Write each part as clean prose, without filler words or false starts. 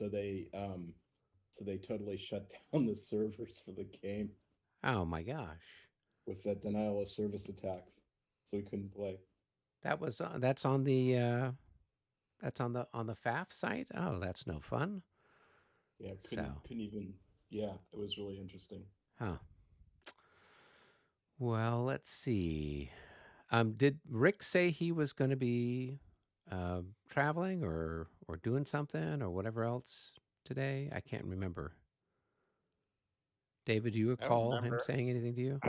So they totally shut down the servers for the game Oh my gosh. with that denial of service attacks, so we couldn't play. That's on the FAF site. Oh, that's no fun. Yeah, So, couldn't even. Yeah, it was really interesting. huh. Well, let's see. Did Rick say he was going to be traveling or doing something or whatever else today? I can't remember. David, do you I don't recall him remember. saying anything to you?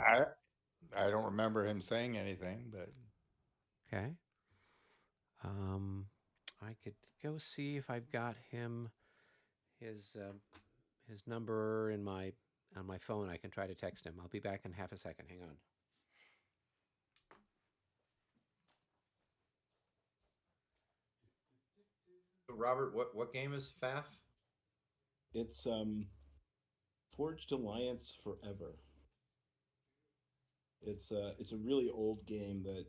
I don't remember him saying anything, but Okay. Um, I could go see if I've got his his number in my on my phone. I can try to text him. I'll be back in half a second. Hang on. Robert, what game is FAF? It's Forged Alliance Forever. It's a really old game that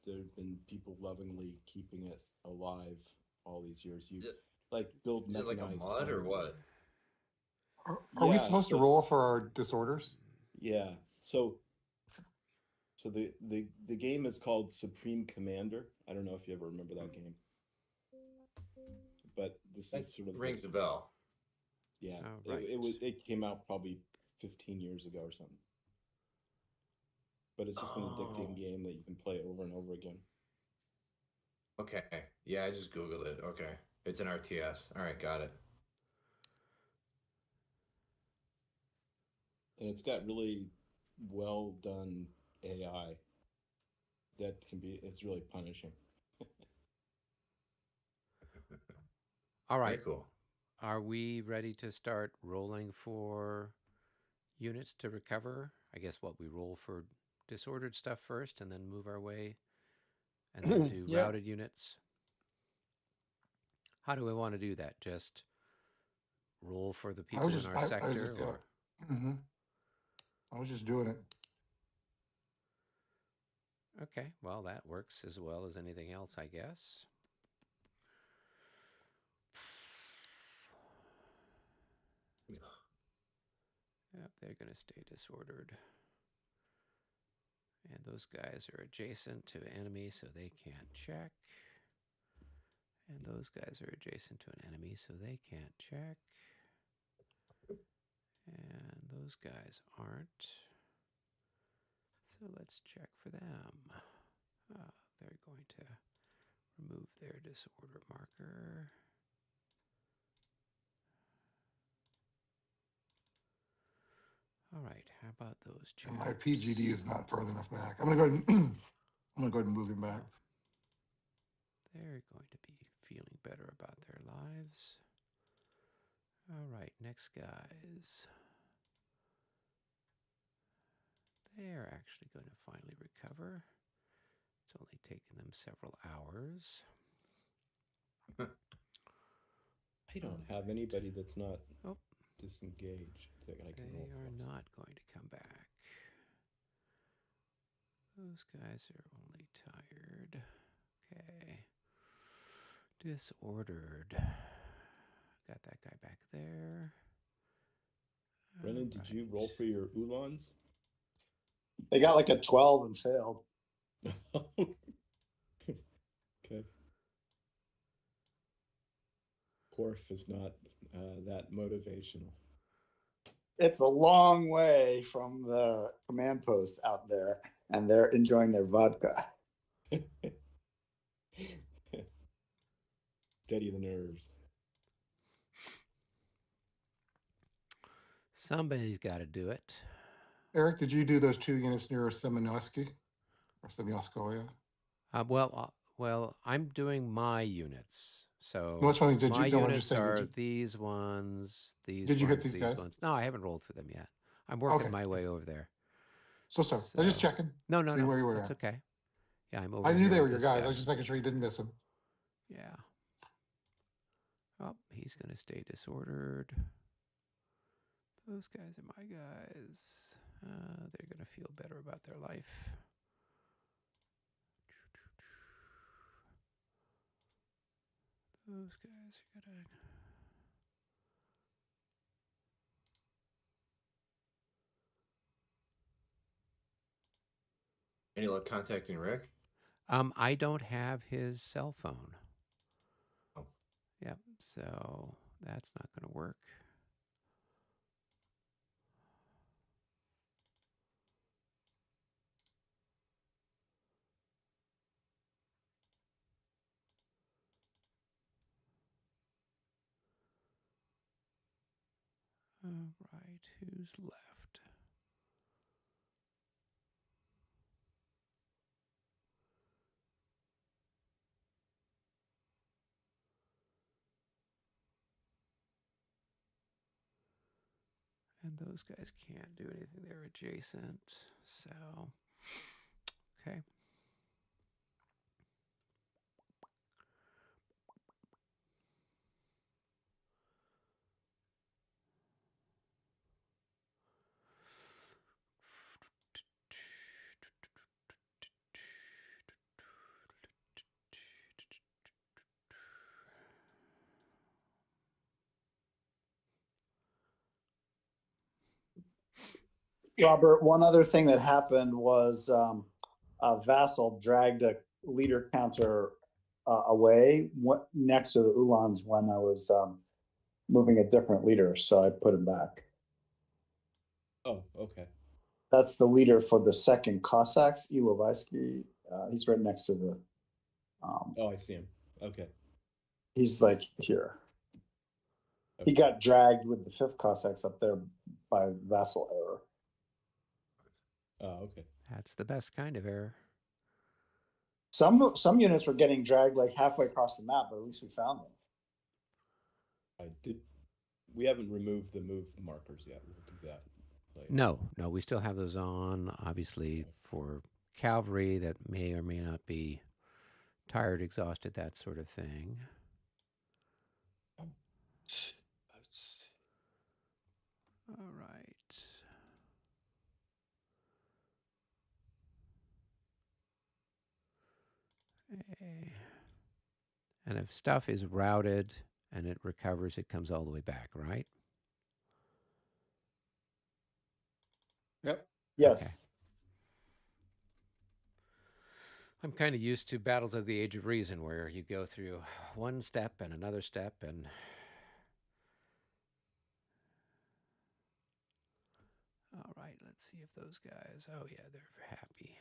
there have been people lovingly keeping it alive all these years. You Is it, like build is it like a mechanized mod or armies. what? Are we Yeah, supposed to so roll for our disorders? yeah, so the game is called Supreme Commander. I don't know if you ever remember that game, but this That is sort of rings a bell. yeah. All It, right. it came out probably 15 years ago or something. But it's just an addicting Oh, game that you can play over and over again. okay. Yeah, I just Googled it. Okay. It's an RTS. All right, got it. And it's got really well done AI that can be it's really punishing. All Very right. cool. Are we ready to start rolling for units to recover? I guess what we roll for disordered stuff first and then move our way and then do Yeah. routed units. How do we want to do that? Just roll for the I was people in just, our I was sector just, or yeah. I was just doing it. okay, well that works as well as anything else, I guess. Yep, they're going to stay disordered. And those guys are adjacent to enemy, so they can't check. And those guys are adjacent to an enemy, so they can't check. And those guys aren't. So let's check for them. They're going to remove their disorder marker. All right, how about those chaps? And my PGD is not further enough back. I'm gonna go ahead and I'm gonna go ahead and move him back. They're going to be feeling better about their lives. All right, next guys. They're actually going to finally recover. It's only taken them several hours. I don't have anybody that's not Oh, disengaged that I can they roll are for. not going to come back. Those guys are only tired. Okay. Disordered. Got that guy back there. Brennan, did you roll for your Ulans? They got like a 12 and failed. Okay. Corf is not that motivational. It's a long way from the command post out there, and they're enjoying their vodka. Steady the nerves. Somebody's got to do it. Eric, did you do those 2 units near Semenoski or Semyoskoya? Well, I'm doing my units. So Which ones did my you? No, I'm just units saying. are these ones, these Did you ones, get these these guys? ones. No, I haven't rolled for them yet. I'm working Okay. my way over there. So I'm just So checking. no, See where you were that's at. okay. Yeah, I'm over I knew here they were with your this guys. guy. I was just making sure you didn't miss them. Yeah. Oh, he's going to stay disordered. Those guys are my guys. They're going to feel better about their life. Those guys are going to Any luck contacting Rick? I don't have his cell phone. Oh. Yep, so that's not going to work. All right, who's left? And those guys can't do anything. They're adjacent. So, okay. Robert, one other thing that happened was a vassal dragged a leader counter away next to the Ulans when I was moving a different leader, so I put him back. Oh, okay. That's the leader for the second Cossacks, Ilovaiski. He's right next to the. Oh, I see him. Okay. He's like here. Okay. He got dragged with the fifth Cossacks up there by vassal error. Oh, okay. That's the best kind of error. Some units were getting dragged like halfway across the map, but at least we found them. I did. We haven't removed the move markers yet. We'll do that later. No, we still have those on. Obviously, for cavalry that may or may not be tired, exhausted, that sort of thing. All right. And if stuff is routed and it recovers, it comes all the way back, right? Yep. Yes. Okay. I'm kind of used to battles of the Age of Reason where you go through one step and another step and all right, let's see if those guys, oh yeah, they're happy.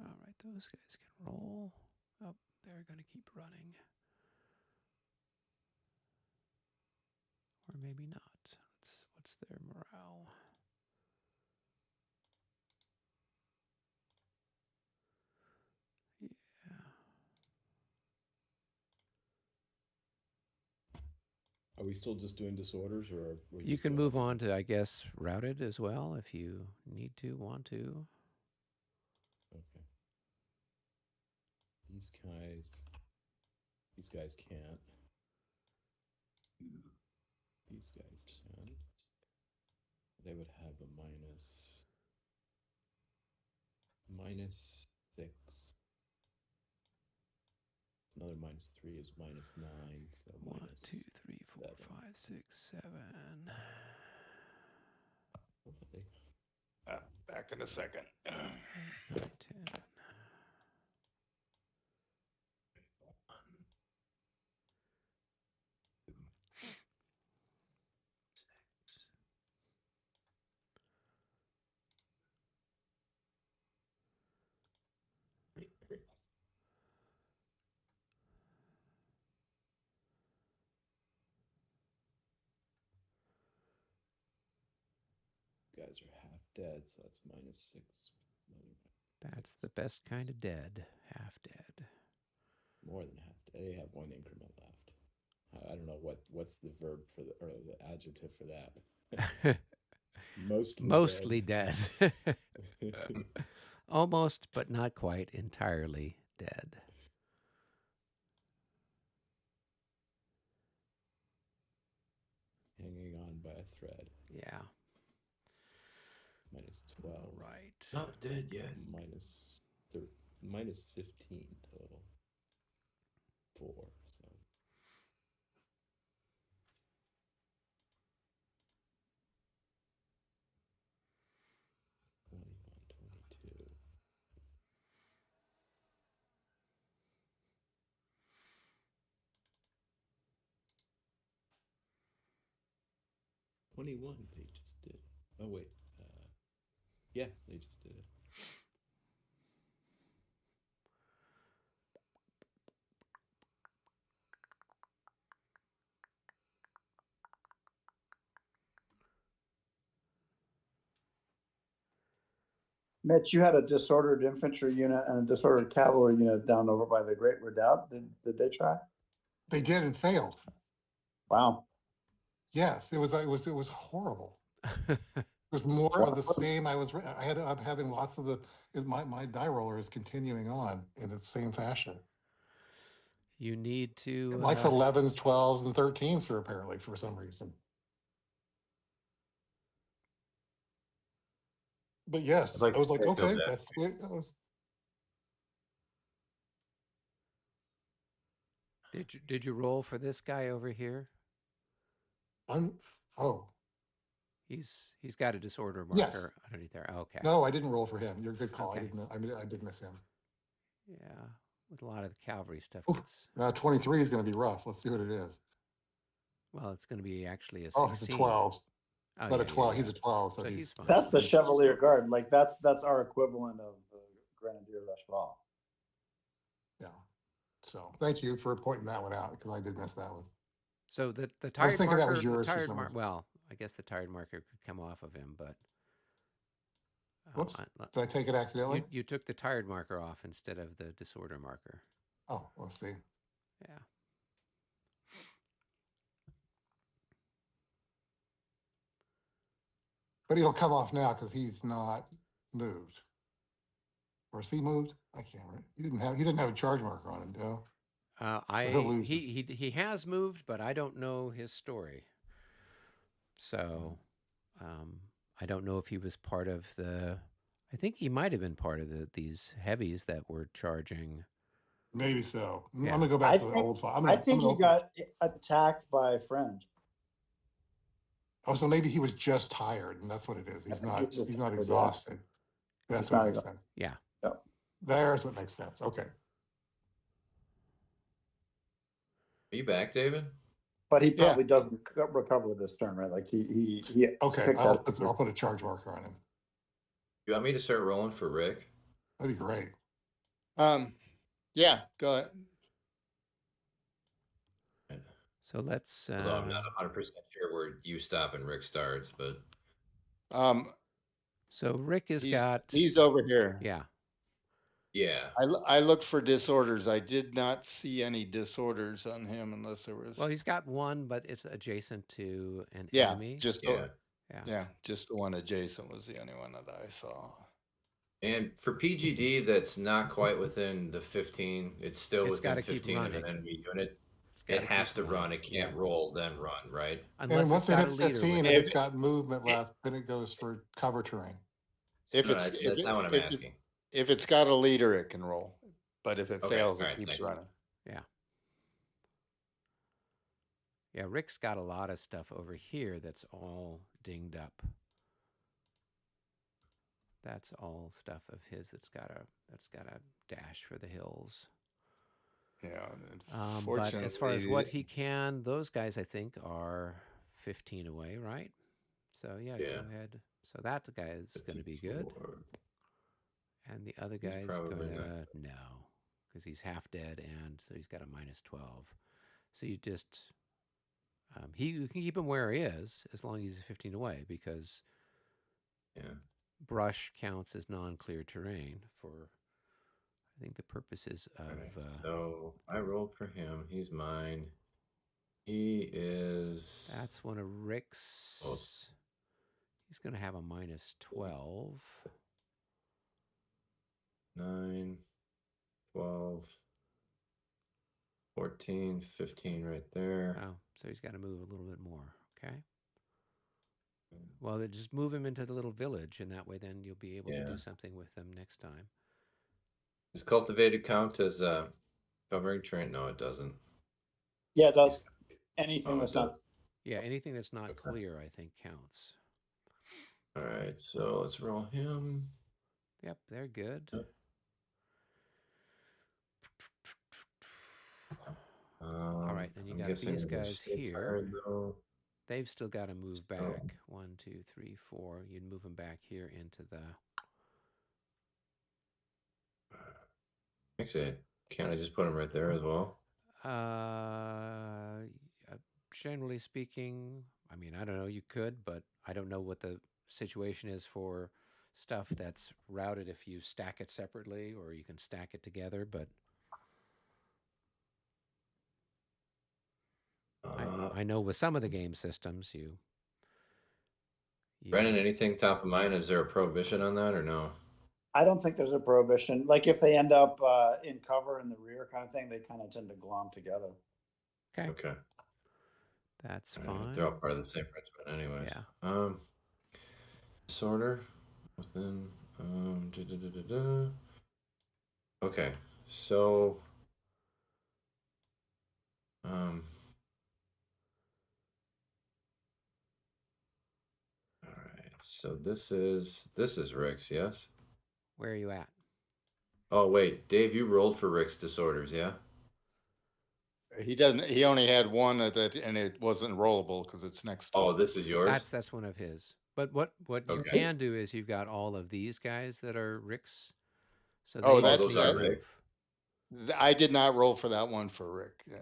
All right, those guys can roll. Oh, they're going to keep running. Or maybe not. What's their morale? Yeah. Are we still just doing disorders, or are we You just can doing move on everything? to, I guess, routed as well if you need to, want to. Okay. These guys can't. These guys can. They would have a -6. Another -3 is -9, so 1, minus 2, 3, 4, 7. 5, 6, 7. Okay. Back in a second. 8, 9, 10. Guys are half dead, so that's -6. That's the best kind of dead. Half dead. More than half. They have one increment left. I don't know what's the verb for the or the adjective for that. Mostly dead. Almost, but not quite entirely dead. Hanging on by a thread. Yeah. Minus 12. Right. Not dead yet. Minus 15 total. 4. So. $21. They just did. Oh wait. Yeah, they just did it. Mitch, you had a disordered infantry unit and a disordered cavalry unit down over by the Great Redoubt. Did they try? They did and failed. Wow. Yes, it was horrible. It was more of the same. I'm having lots of my die roller is continuing on in the same fashion. You need to. It likes 11s, 12s, and 13s for some reason. But yes, I'd like I was to like, take okay, that. that's the way it goes. Did you roll for this guy over here? Oh, He's got a disorder Yes. marker underneath there. Okay. no, I didn't roll for him. You're a good call. Okay. I did miss him. Yeah, with a lot of the cavalry stuff Oof. gets. 23 is going to be rough. Let's see what it is. Well, it's going to be actually a 16. Oh, he's a 12. Oh, But yeah, a 12. yeah, He's yeah. a 12. So he's fine. That's the Chevalier Guard. Like that's our equivalent of the Grenadier Cheval. Yeah. So thank you for pointing that one out because I did miss that one. So the I was tired thinking marker. that was yours the for tired some reason. well, I guess the tired marker could come off of him, but. Whoops. Did I take it accidentally? You took the tired marker off instead of the disorder marker. Oh, let's see. Yeah. But he'll come off now because he's not moved. Or is he moved? I can't remember. He didn't have a charge marker on him, no. he'll lose it. He has moved, but I don't know his story. So, I don't know if he was part of the. I think he might have been part of these heavies that were charging. Maybe so. Yeah. I'm gonna go back to the old file. I think he got attacked by French. Oh, so maybe he was just tired, and that's what it is. He's not tired, exhausted. That's He's what not makes sense. Yeah. Yep. There's what makes sense. Okay. Are you back, David? But he probably doesn't recover this turn, right? Like he Okay, picked I'll that- put a charge marker on him. You want me to start rolling for Rick? That'd be great. Yeah, go ahead. So let's. Although I'm not 100% sure where you stop and Rick starts, but So Rick has he's, got. he's over here. Yeah. yeah. I looked for disorders. I did not see any disorders on him unless there was. Well, he's got one, but it's adjacent to an yeah, enemy. just Yeah. just the one adjacent was the only one that I saw. And for PGD, that's not quite within the 15. It's still It's within gotta keep 15 of an running. enemy unit. It's gotta It has keep to run. running. It can't roll, then run, right? Unless And once it's it got hits a leader 15, with if it. it's got movement left, then it goes for cover terrain. If No, it's that's not what I'm asking. If it's got a leader, it can roll. But if it Okay, fails, all it right, keeps thanks. running. Yeah, Rick's got a lot of stuff over here that's all dinged up. That's all stuff of his that's got a dash for the hills. Yeah. But as far as what fortunately, he can, those guys I think are 15 away, right? So yeah, Yeah. go ahead. So that guy is going to be good, 54. and the other He's guy's probably going to not. no, because he's half dead, and so he's got a -12. So you just you can keep him where he is as long as he's 15 away, because Yeah. brush counts as non-clear terrain for, I think, the purposes of. All right, so I rolled for him. He's mine. He is. That's one of Rick's. Close. He's going to have a -12. 9, 12, 14, 15 right there. Oh, so he's got to move a little bit more. Okay. Well, then just move him into the little village, and that way then you'll be able to do something with them next time. Does cultivated count as covering terrain? No, it doesn't. Yeah, it does. He's- Anything oh, it that's not. does. Yeah, anything that's not Okay. clear, I think, counts. All right, so let's roll him. Yep, they're good. Yep. All right, then you I'm got guessing these they're gonna guys stay here. tired, though. They've still got to move So- back. 1, 2, 3, 4. You'd move them back here into the. Actually, can't I just put him right there as well? Generally speaking, I mean, I don't know. You could, but I don't know what the situation is for stuff that's routed if you stack it separately or you can stack it together. But I know with some of the game systems, you Brennan, anything top of mind? Is there a prohibition on that or no? I don't think there's a prohibition. Like if they end up in cover in the rear kind of thing, they kind of tend to glom together. Okay. Okay. That's All right, fine. they're all part of the same regiment anyways. Yeah. Disorder within Okay, so all right, so this is Rick's, yes? Where are you at? Oh wait, Dave, you rolled for Rick's disorders, yeah? He doesn't, he only had one that, and it wasn't rollable because it's next to. Oh, this is yours? That's one of his. But what you Okay. can do is you've got all of these guys that are Rick's. So Oh, they that's- just those need are to Rick's. move. I did not roll for that one for Rick. Yeah.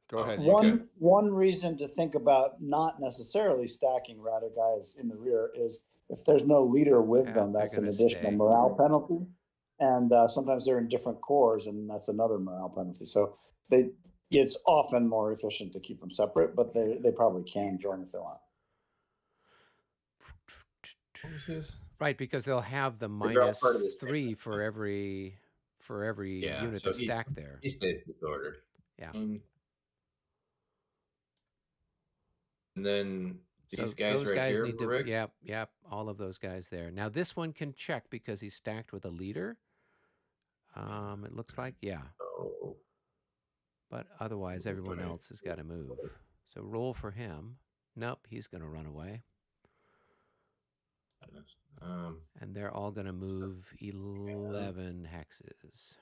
Go Oh, ahead. one- You Okay. One reason to think about not necessarily stacking router guys in the rear is if there's no leader with Yeah, them, they're that's an gonna additional stay. morale penalty. And sometimes they're in different corps, and that's another morale penalty. So it's often more efficient to keep them separate, but they probably can join if they want. What was this? Right, because they'll have the They're all part of the same -3 for every Yeah, unit so that's stacked there. He stays disordered. Yeah. And then these So guys those right guys here, need to. Rick? Yep, all of those guys there. Now this one can check because he's stacked with a leader. It looks like, yeah. Oh, But otherwise, everyone boy. else has got to move. So roll for him. Nope, he's going to run away. And they're all going to move 11 hexes.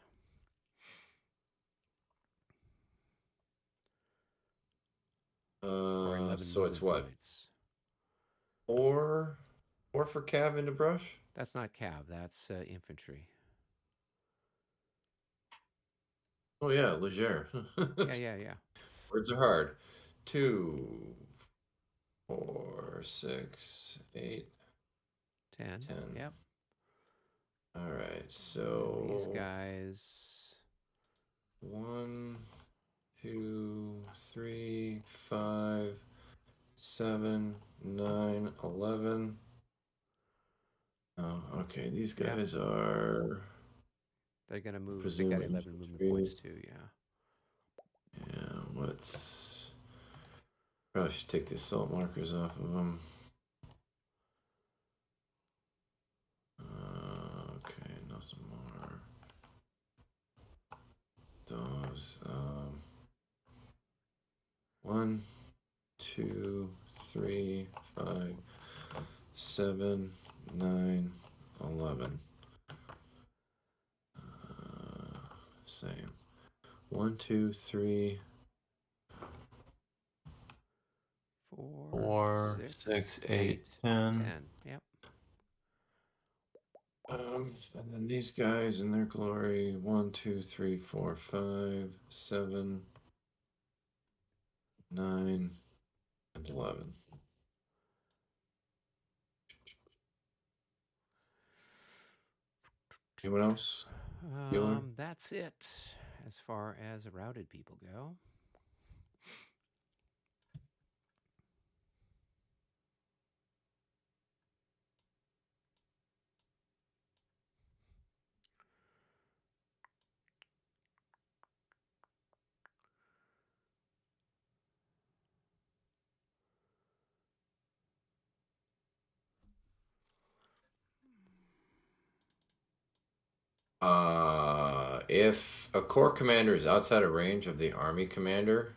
Or 11 so it's movement what? points. 4 for Cav into brush? That's not cav, that's infantry. Oh yeah, Leger. Yeah. Words are hard. 2, 4, 6, 8, 10. 10. Yep. All right, so These guys. 1, 2, 3, 5, 7, 9, 11. Oh, okay. These guys are. They're going to move. They Presume got 11 movement infantry. points too, yeah. Yeah, let's. Probably should take the assault markers off of them. Okay, nothing more. Those. 1, 2, 3, 5, 7, 9, 11. Same. 1, 2, 3, 4, 6, 8, 10. Yep. And then these guys in their glory. 1, 2, 3, 4, 5, 7, 9, and 11. Anyone else? Bueller? That's it as far as routed people go. If a corps commander is outside of range of the army commander,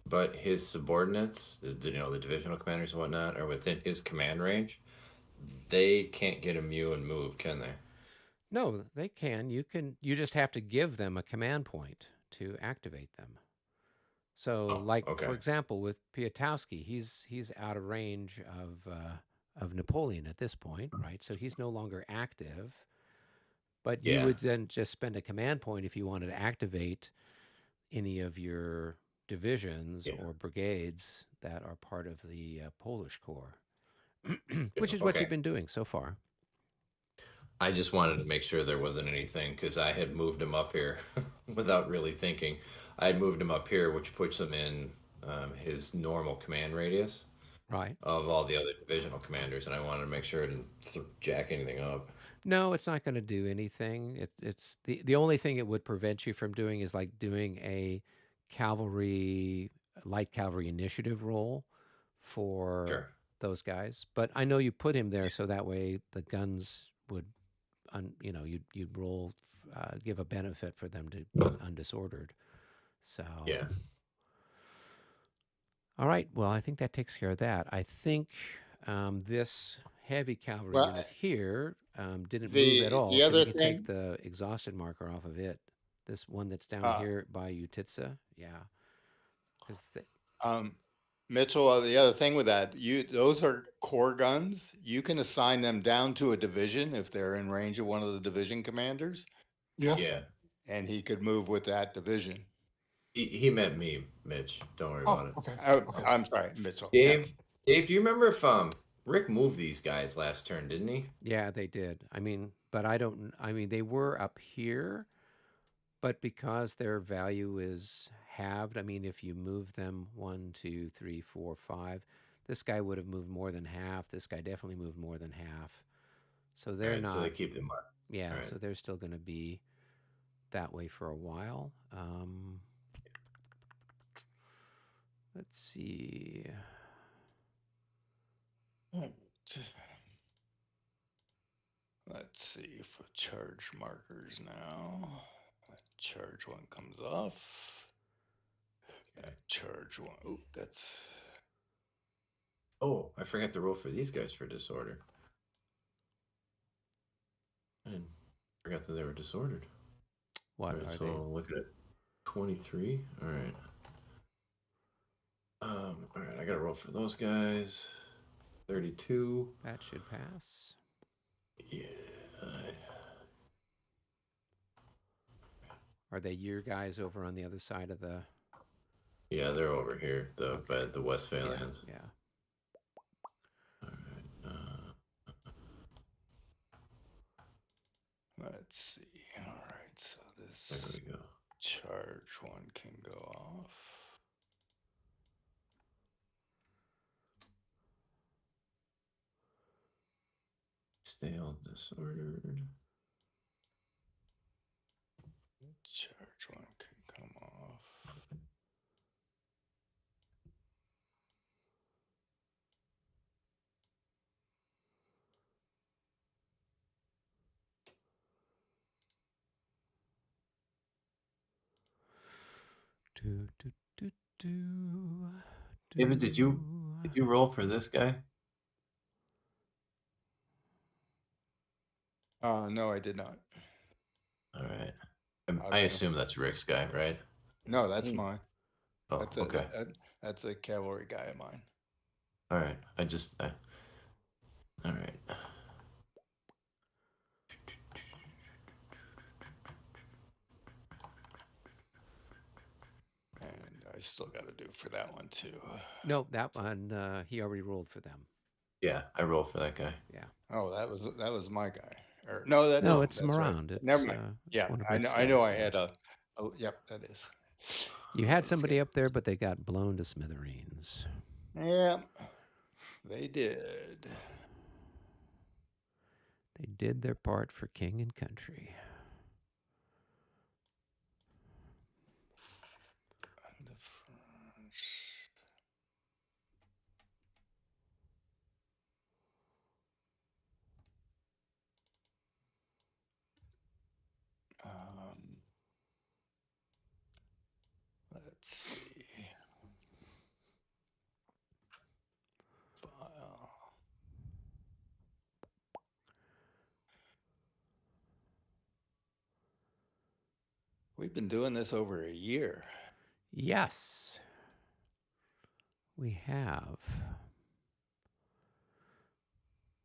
but his subordinates, the divisional commanders and whatnot, are within his command range, they can't get immune and move, can they? No, they can. You just have to give them a command point to activate them. So, Oh, like okay. for example, with Piatowski, he's out of range of Napoleon at this point, right? So he's no longer active. But you Yeah. would then just spend a command point if you wanted to activate any of your divisions Yeah. or brigades that are part of the Polish Corps, which is what Okay. you've been doing so far. I just wanted to make sure there wasn't anything because I had moved him up here without really thinking. I had moved him up here, which puts him in his normal command radius Right. of all the other divisional commanders, and I wanted to make sure it didn't jack anything up. No, it's not going to do anything. It's the only thing it would prevent you from doing is like doing a light cavalry initiative roll for Sure. those guys. But I know you put him there so that way the guns would, you'd roll, give a benefit for them to be undisordered. So Yeah. All right. Well, I think that takes care of that. I think this heavy cavalry Well, unit here didn't move at all. the So we other can take thing, the exhausted marker off of it. This one that's down uh, here by Utitsa. Yeah. Because Mitchell, the other thing with that, those are core guns. You can assign them down to a division if they're in range of one of the division commanders, Yes. Yeah. and he could move with that division. He meant me, Mitch. Don't worry Oh, about it. okay. Oh, Okay. I'm sorry, Mitchell. Dave, do you remember if Rick moved these guys last turn, didn't he? yeah, they did. I mean, but they were up here, but because their value is halved, I mean, if you move them 1, 2, 3, 4, 5, this guy would have moved more than half. This guy definitely moved more than half. So they're Right, not. so they keep them up. Yeah, All right. so they're still going to be that way for a while. Let's see. Let's see for charge markers now. That charge one comes off. That charge one. Oh, that's. Oh, I forgot to roll for these guys for disorder. I forgot that they were disordered. What All right, are so they? look at it. 23. All right. All right, I gotta roll for those guys. 32. That should pass. Yeah. Are they your guys over on the other side of the? Yeah, they're over here. The Westphalians. Yeah. All right. Let's see. All right, so There this we go. charge one can go off. Stay all disordered. Charge one can come off. David, did you roll for this guy? No, I did not. All right. I Okay. assume that's Rick's guy, right? No, that's mine. Oh, That's okay. That's a cavalry guy of mine. All right. All right. And I still got to do for that one too. No, that one he already rolled for them. Yeah, I roll for that guy. Yeah. Oh, that was my guy. Or no, that No, isn't. it's That's right. Morand. It's, Never mind. it's Yeah, one of I Rick's know. I know. guys, I yeah. had a. Oh, yep, that is. You had Let's somebody get- up there, but they got blown to smithereens. Yeah, they did. They did their part for king and country. And the French. Let's see. File. We've been doing this over a year. Yes, we have.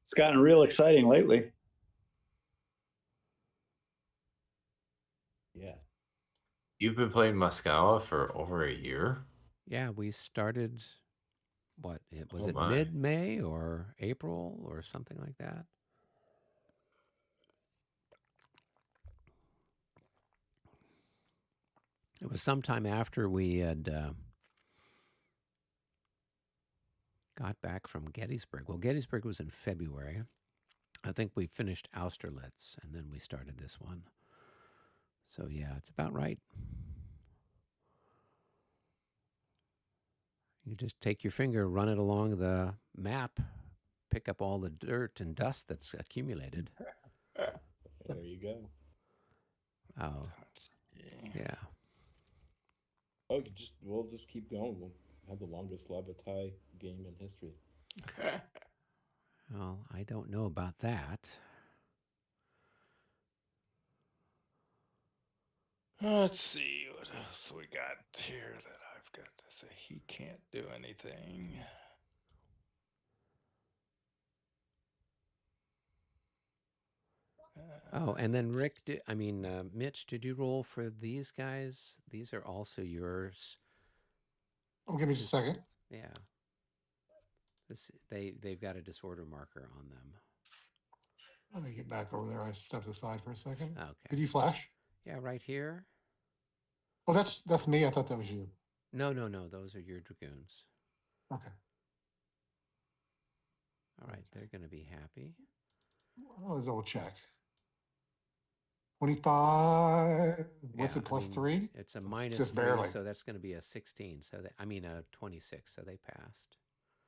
It's gotten real exciting lately. Yeah. You've been playing Moscow for over a year? Yeah, we started, what, was Oh it my. mid-May or April or something like that? It was sometime after we had got back from Gettysburg. Well, Gettysburg was in February. I think we finished Austerlitz, and then we started this one. So, yeah, it's about right. You just take your finger, run it along the map, pick up all the dirt and dust that's accumulated. There you go. Oh, Let's see. yeah. Oh, we'll just keep going. We'll have the longest La Bataille game in history. Well, I don't know about that. Let's see what else we got here that I've got to say. He can't do anything. Oh, and then Rick, Mitch, did you roll for these guys? These are also yours. Oh, give me just a second. Yeah. They've got a disorder marker on them. Let me get back over there. I stepped aside for a second. Okay. Did you flash? Yeah, right here. Oh, that's me. I thought that was you. No. Those are your dragoons. Okay. All right, they're going to be happy. I'll double check. 25. What's Yeah, it, plus 3? It's a minus Just 3, barely. so that's going to be a 16. So a 26. So they passed.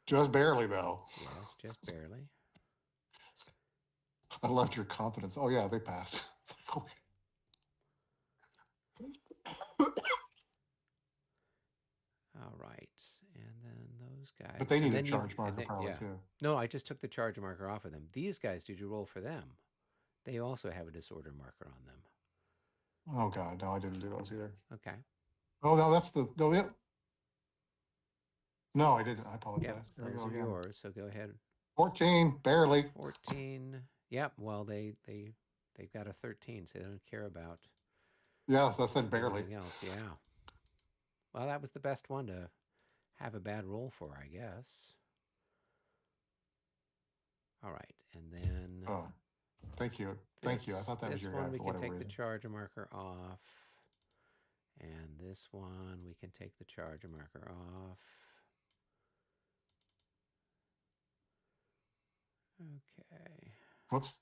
Just barely, though. Yes, just barely. I loved your confidence. Oh, yeah, they passed. It's like, okay. All right, and then those guys. But they and need a then charge marker probably, yeah. too. No, I just took the charge marker off of them. These guys, did you roll for them? They also have a disorder marker on them. Oh, God. No, I didn't do those either. Okay. Oh, no, that's the. No, yeah. No, I didn't. I apologize. Yep, There we those go are again. yours. So go ahead. 14, barely. 14. Yep. Well, they've got a 13, so they don't care about. Yes, I said barely. Anything else? Yeah. Well, that was the best one to have a bad roll for, I guess. All right, and then. Oh, thank you. Thank you. I thought that was your guy. This one we for can whatever take the reason. charge marker off. And this one we can take the charge marker off. Okay. Whoops.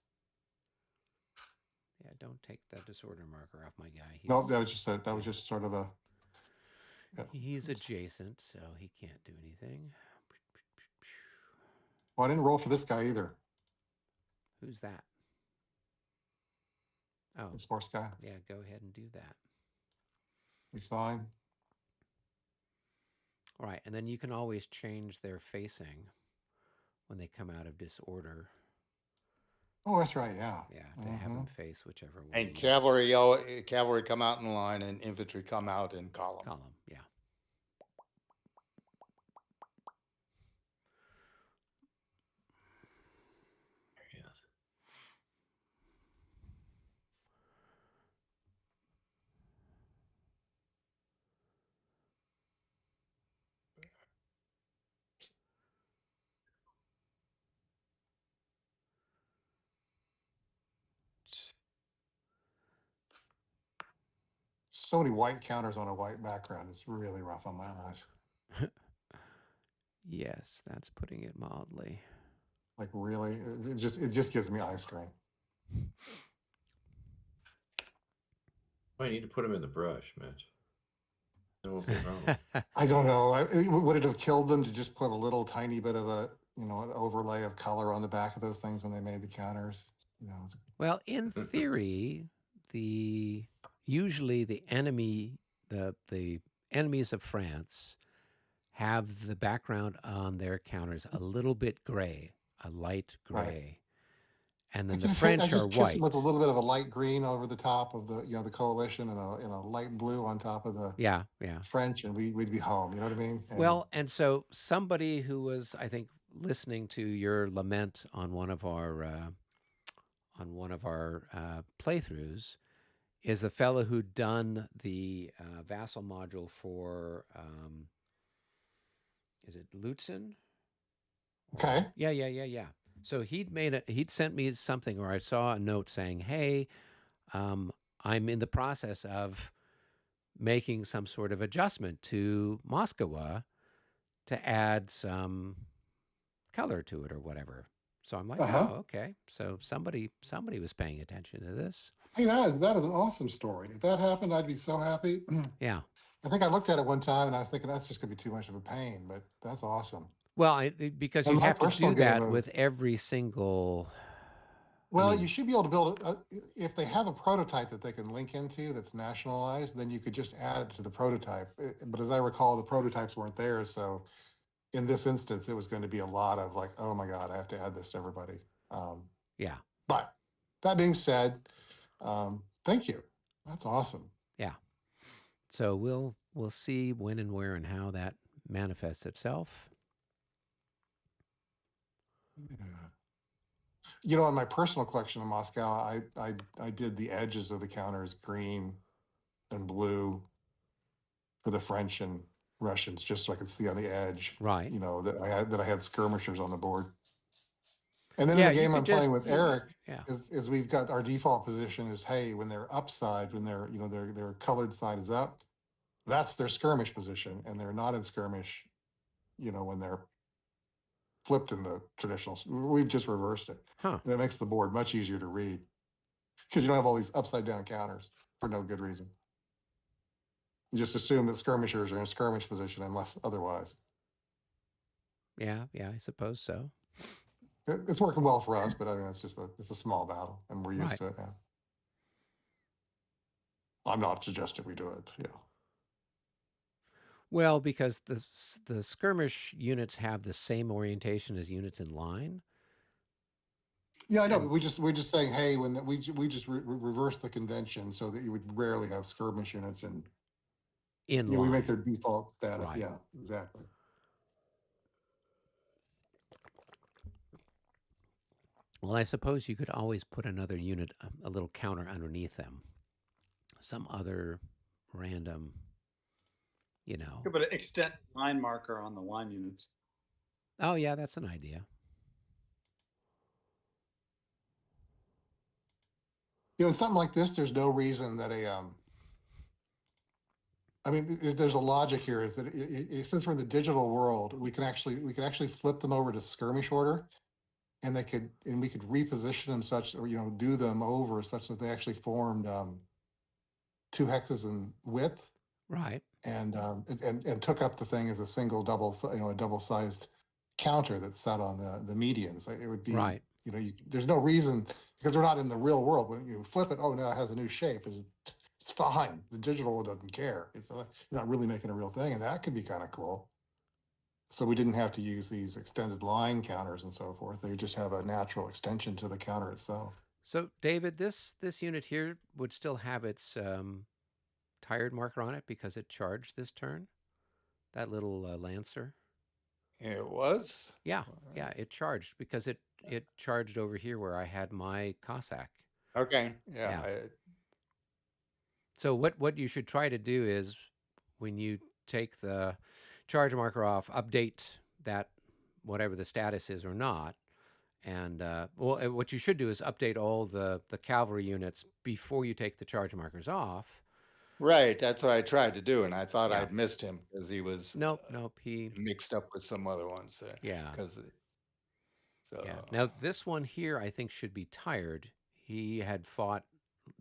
Yeah, don't take that disorder marker off my guy. No, that was just sort of a. Yeah. He's adjacent, so he can't do anything. Well, I didn't roll for this guy either. Who's that? Oh, This horse guy. yeah, go ahead and do that. He's fine. All right, and then you can always change their facing when they come out of disorder. Oh, that's right. Yeah. Yeah, to have them face whichever way. And cavalry come out in line, and infantry come out in column. Column, yeah. Yes. so many white counters on a white background is really rough on my eyes. Yes, that's putting it mildly. Like really, it just gives me eye strain. Well, you need to put them in the brush, Mitch. There won't be a problem. I don't know. Would it have killed them to just put a little tiny bit of a, an overlay of color on the back of those things when they made the counters? Well, in theory, usually the enemies of France have the background on their counters a little bit gray, a light gray. Right. And then the French are white. With a little bit of a light green over the top of the, the coalition, and a light blue on top of the French, and we'd be home. You know what I mean? Well, and so somebody who was, I think, listening to your lament on one of our playthroughs is the fellow who'd done the vassal module for, is it Lutzen? Okay. Yeah. So he'd sent me something, or I saw a note saying, hey, I'm in the process of making some sort of adjustment to Moscowa to add some color to it or whatever. So I'm like, oh, okay. So somebody was paying attention to this. Hey, that is an awesome story. If that happened, I'd be so happy. Yeah. I think I looked at it one time and I was thinking that's just gonna be too much of a pain, but that's awesome. Well, because you have to do that with every single. Well, you should be able to build if they have a prototype that they can link into that's nationalized, then you could just add it to the prototype. But as I recall, the prototypes weren't there, so in this instance, it was going to be a lot of like, oh my God, I have to add this to everybody. Yeah. But that being said, thank you. That's awesome. Yeah. So we'll see when and where and how that manifests itself. Yeah. In my personal collection in Moscow, I did the edges of the counters green and blue for the French and Russians, just so I could see on the edge. Right. That I had skirmishers on the board. And then in the game I'm playing with Eric, is we've got our default position is, hey, when they're upside, when they're their colored side is up, that's their skirmish position, and they're not in skirmish, when they're flipped in the traditional. We've just reversed it. And it makes the board much easier to read because you don't have all these upside down counters for no good reason. You just assume that skirmishers are in a skirmish position unless otherwise. Yeah, I suppose so. It's working well for us, but I mean, it's a small battle, and we're used to it now. I'm not suggesting we do it. Yeah. Well, because the skirmish units have the same orientation as units in line. Yeah, I know. But we're just saying, hey, we just reverse the convention so that you would rarely have skirmish units in line. We make their default status. Right. Yeah, exactly. Well, I suppose you could always put another unit, a little counter underneath them. Some other random, Could put an extent line marker on the line units. Oh, yeah, that's an idea. In something like this, there's no reason that there's a logic here. Is that since we're in the digital world, we can actually flip them over to skirmish order, and we could reposition them such, or do them over such that they actually formed 2 hexes in width. Right. And took up the thing as a single a double-sized counter that's set on the medians. It would be right. There's no reason, because they're not in the real world. When you flip it, oh, now it has a new shape. It's fine. The digital world doesn't care. You're not really making a real thing, and that could be kind of cool. So we didn't have to use these extended line counters and so forth. They just have a natural extension to the counter itself. So, David, this unit here would still have its tired marker on it because it charged this turn. That little Lancer. It was? Yeah, it charged because it charged over here where I had my Cossack. Okay, yeah. So what you should try to do is when you take the charge marker off, update that, whatever the status is or not. And what you should do is update all the cavalry units before you take the charge markers off. Right, that's what I tried to do, and I thought I'd missed him because he was nope, he mixed up with some other ones. Yeah. So yeah. Now this one here, I think, should be tired. He had fought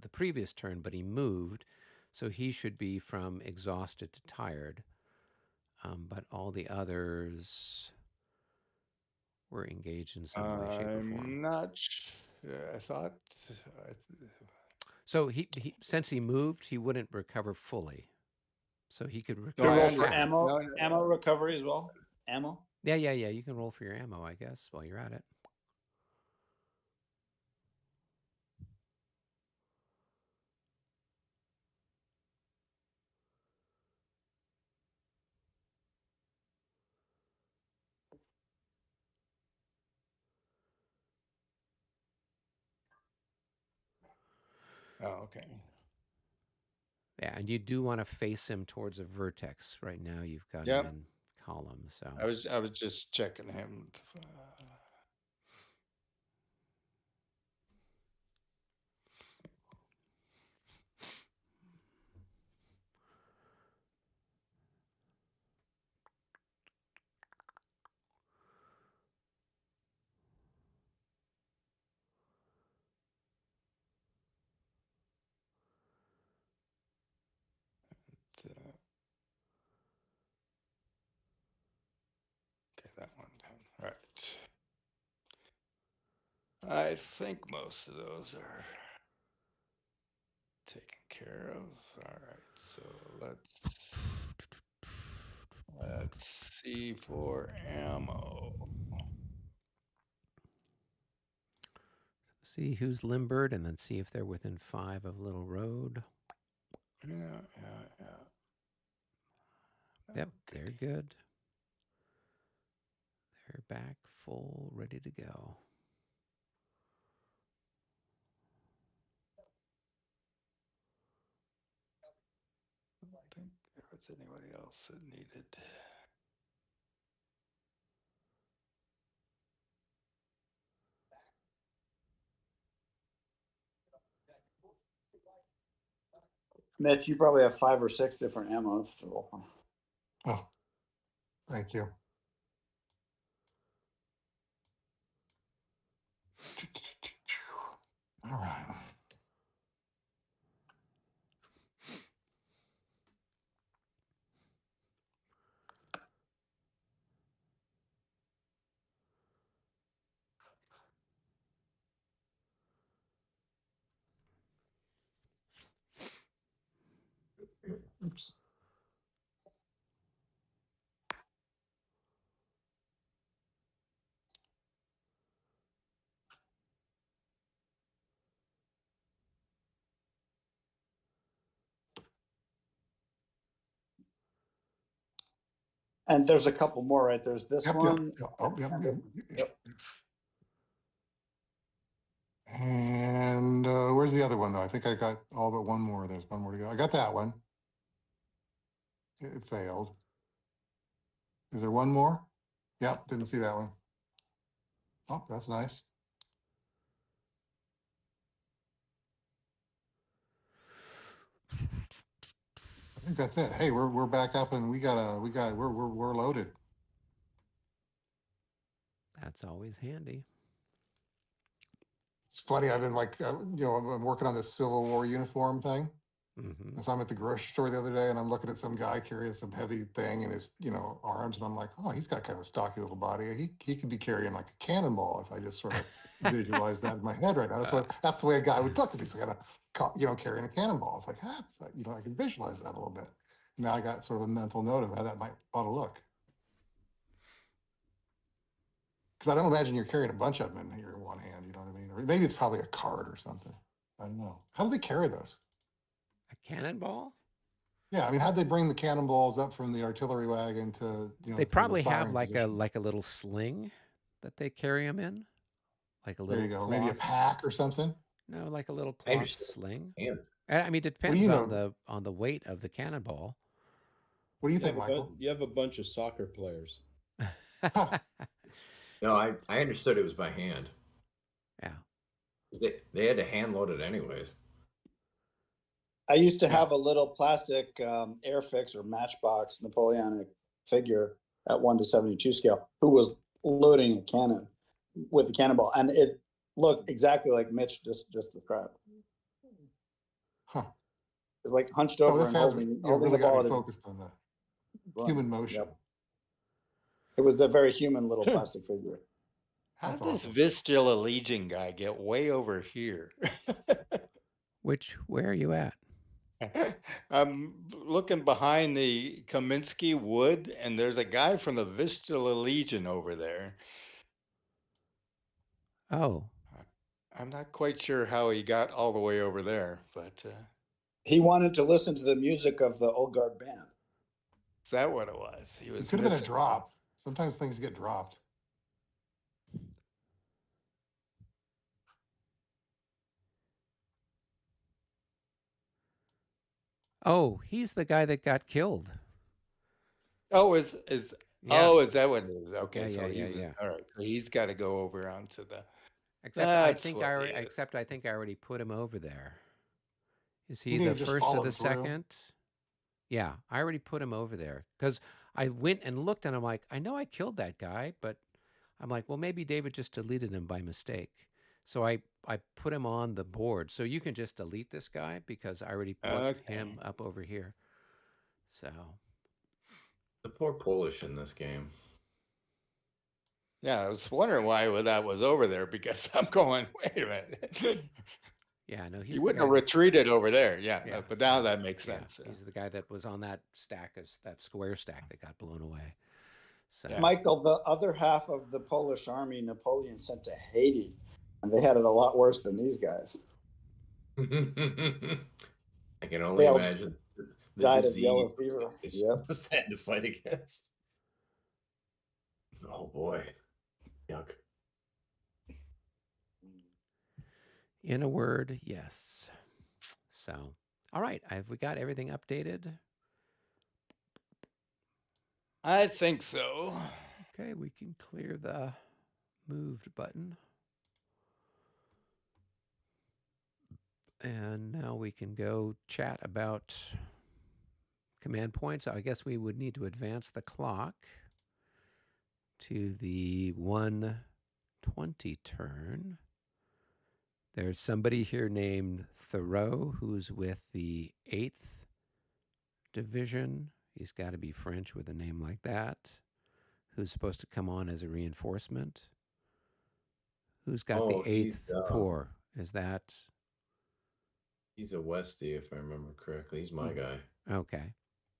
the previous turn, but he moved, so he should be from exhausted to tired. But all the others were engaged in some way, shape, or form. I'm not sure. I thought. So he since he moved, he wouldn't recover fully. So he could Do recover. you roll for ammo recovery as well? Ammo? Yeah. You can roll for your ammo, I guess, while you're at it. Oh, okay. Yeah, and you do want to face him towards a vertex. Right now, you've got him in column. So I was just checking him. Okay, that one down. Right. I think most of those are taken care of. All right, so let's see for ammo. see who's limbered, and then see if they're within 5 of Little Road. Yeah. Yep, they're good. They're back full, ready to go. I don't think there was anybody else that needed. Mitch, you probably have 5 or 6 different ammos to roll from. Oh, thank you. All right. Oops. And there's a couple more, right? There's this one. Yep. Oh, Yep. And where's the other one, though? I think I got all but one more. There's one more to go. I got that one. It failed. Is there one more? Yep, didn't see that one. Oh, that's nice. I think that's it. Hey, we're back up, and we're loaded. That's always handy. It's funny. I've been I'm working on this Civil War uniform thing. Mm-hmm. And so I'm at the grocery store the other day, and I'm looking at some guy carrying some heavy thing in his, arms, and I'm like, oh, he's got kind of a stocky little body. He could be carrying like a cannonball if I just sort of visualize that in my head right now. That's the way a guy would look if he's kind of, carrying a cannonball. It's like, I can visualize that a little bit. Now I got sort of a mental note of how that ought to look. Because I don't imagine you're carrying a bunch of them in your one hand. You know what I mean? Or maybe it's probably a card or something. I don't know. How do they carry those? A cannonball? Yeah, I mean, how'd they bring the cannonballs up from the artillery wagon to, They probably have like a little sling that they carry them in, like a little. There you go. Maybe a pack or something. No, like a little cloth sling. Yeah. I mean, it depends on the weight of the cannonball. What do you think, Michael? You have a bunch of soccer players. No, I understood it was by hand. Yeah. They had to hand load it anyways. I used to have a little plastic Airfix or Matchbox Napoleonic figure at 1:72 scale who was loading a cannon with a cannonball, and it looked exactly like Mitch just described. Huh. It's like hunched over and holding really the got ball. me focused on the human motion. Yep. It was a very human little plastic figure. How That's did this awesome. Vistula Legion guy get way over here? Where are you at? I'm looking behind the Kaminsky wood, and there's a guy from the Vistula Legion over there. Oh. I'm not quite sure how he got all the way over there, but he wanted to listen to the music of the Old Guard band. Is that what it was? It could have been a drop. Sometimes things get dropped. Oh, he's the guy that got killed. Oh, is that what it is? Okay, Yeah, so yeah. All right. So he's got to go over onto the. Except I think I already put him over there. Is he the first or the second? Yeah, I already put him over there because I went and looked and I'm like, I know I killed that guy, but I'm like, well, maybe David just deleted him by mistake. So I put him on the board. So you can just delete this guy because I already put him up over here. So the poor Polish in this game. Yeah, I was wondering why that was over there because I'm going, wait a minute. Yeah, no, he wouldn't have retreated over there. Yeah, yeah. But now that makes sense. He's the guy that was on that that square stack that got blown away. So Michael, the other half of the Polish army Napoleon sent to Haiti, and they had it a lot worse than these guys. I can only imagine the died disease of yellow fever. Yep. Had to fight against. Oh boy, yuck. In a word, yes. So, all right, have we got everything updated? I think so. Okay, we can clear the moved button. And now we can go chat about command points. I guess we would need to advance the clock to the 1:20 turn. There's somebody here named Thoreau who's with the 8th Division. He's got to be French with a name like that. Who's supposed to come on as a reinforcement? Who's got the 8th Corps? Is that? He's a Westie, if I remember correctly. He's my guy. Okay.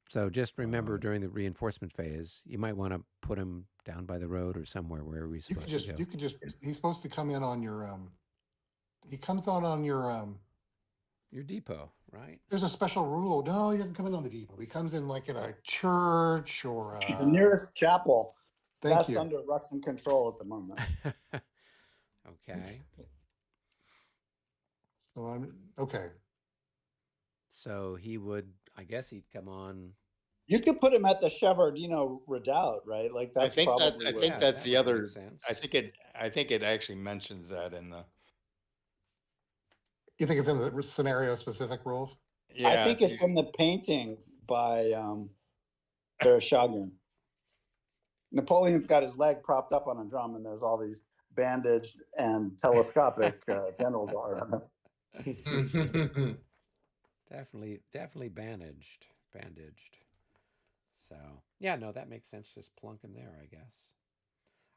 So just remember during the reinforcement phase, you might want to put him down by the road or somewhere where he's supposed to go. You could just, he's supposed to come in on your, he comes on your depot, right? There's a special rule. No, he doesn't come in on the depot. He comes in like in a church or the nearest chapel. That's under Russian control at the moment. Okay. So I'm okay. So he would, I guess he'd come on. You could put him at the Shevardino Redoubt, right? Like that's. I think that's the other. I think it actually mentions that in the. You think it's in the scenario specific rules? Yeah, I think it's in the painting by Vereshchagin. Napoleon's got his leg propped up on a drum, and there's all these bandaged and telescopic generals all around him. Definitely bandaged. So yeah, no, that makes sense. Just plunk him there, I guess.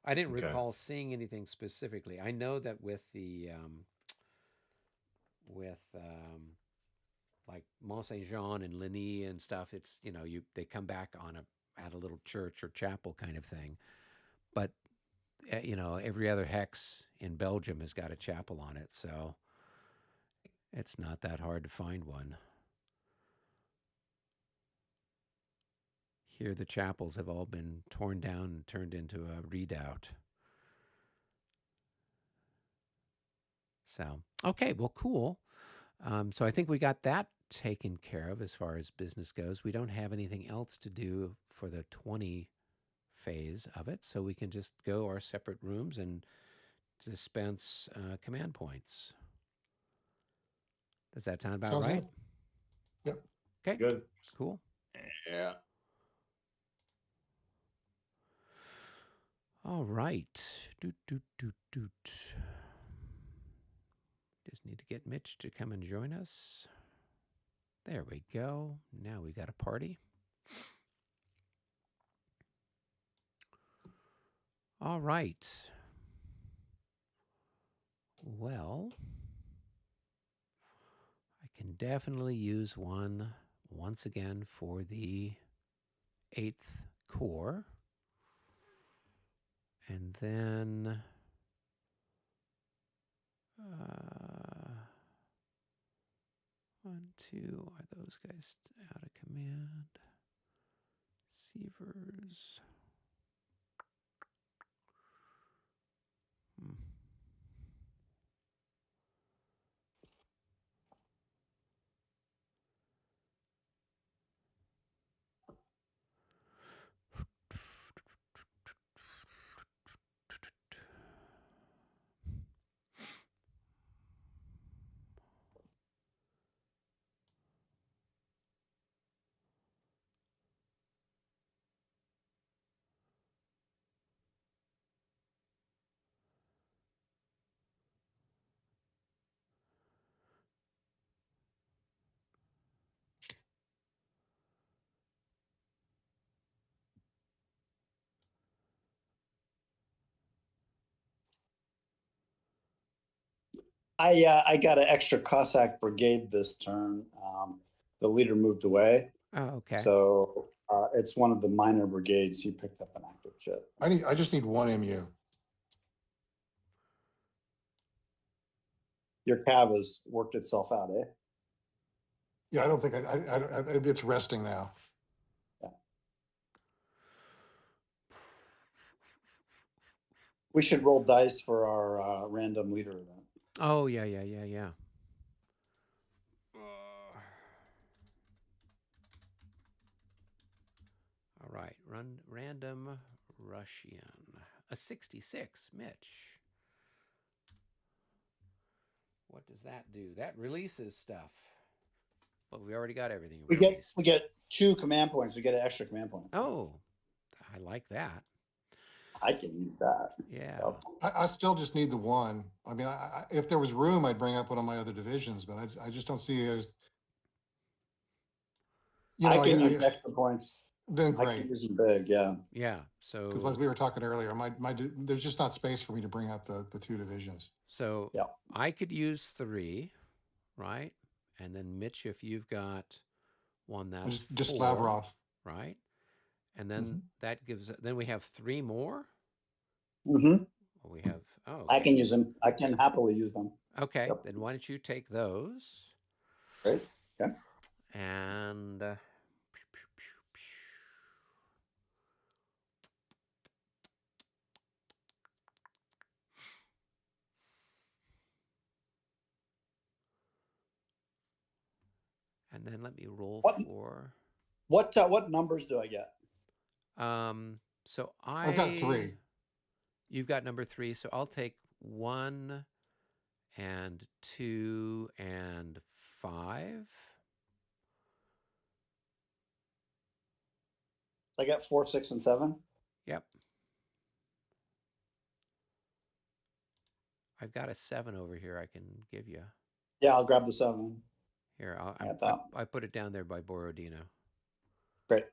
I didn't recall seeing anything specifically. I know that with the like Mont Saint Jean and Ligny and stuff, it's they come back at a little church or chapel kind of thing, but every other hex in Belgium has got a chapel on it, so it's not that hard to find one. Here the chapels have all been torn down and turned into a redoubt. So, okay, well, cool. So I think we got that taken care of as far as business goes. We don't have anything else to do for the 20 phase of it, so we can just go our separate rooms and dispense command points. Does that sound about right? Yep. Okay. Good. Cool. Yeah. All right. Just need to get Mitch to come and join us. There we go. Now we got a party. All right. Well, I can definitely use one once again for the 8th core. And then 1, 2, are those guys out of command? Sievers. I got an extra Cossack brigade this turn. The leader moved away. Oh, okay. So it's one of the minor brigades. He picked up an active chip. I just need one MU. Your cav has worked itself out, eh? Yeah, I don't think it's resting now. Yeah. We should roll dice for our random leader event. Oh, yeah. All right, run random Russian. A 66, Mitch. What does that do? That releases stuff. But we already got everything released. We get 2 command points. We get an extra command point. Oh, I like that. I can use that. Yeah. I still just need the one. I mean, if there was room, I'd bring up one of my other divisions, but I just don't see there's. I can use extra points. Then great. I can use them big, yeah. Yeah. So because as we were talking earlier, there's just not space for me to bring up the 2 divisions. So yeah. I could use 3, right? And then Mitch, if you've got one that's just 4, Lavrov, right? And then that gives. Then we have 3 more. Mm-hmm. We have. Oh, okay. I can use them. I can happily use them. Okay, then why don't you take those? Great. Okay. And then let me roll for. What numbers do I get? So I've got 3. You've got number 3, so I'll take 1 and 2 and 5. So I got 4, 6, and 7. Yep. I've got a 7 over here I can give you. Yeah, I'll grab the 7. Here, I put it down there by Borodino. Great.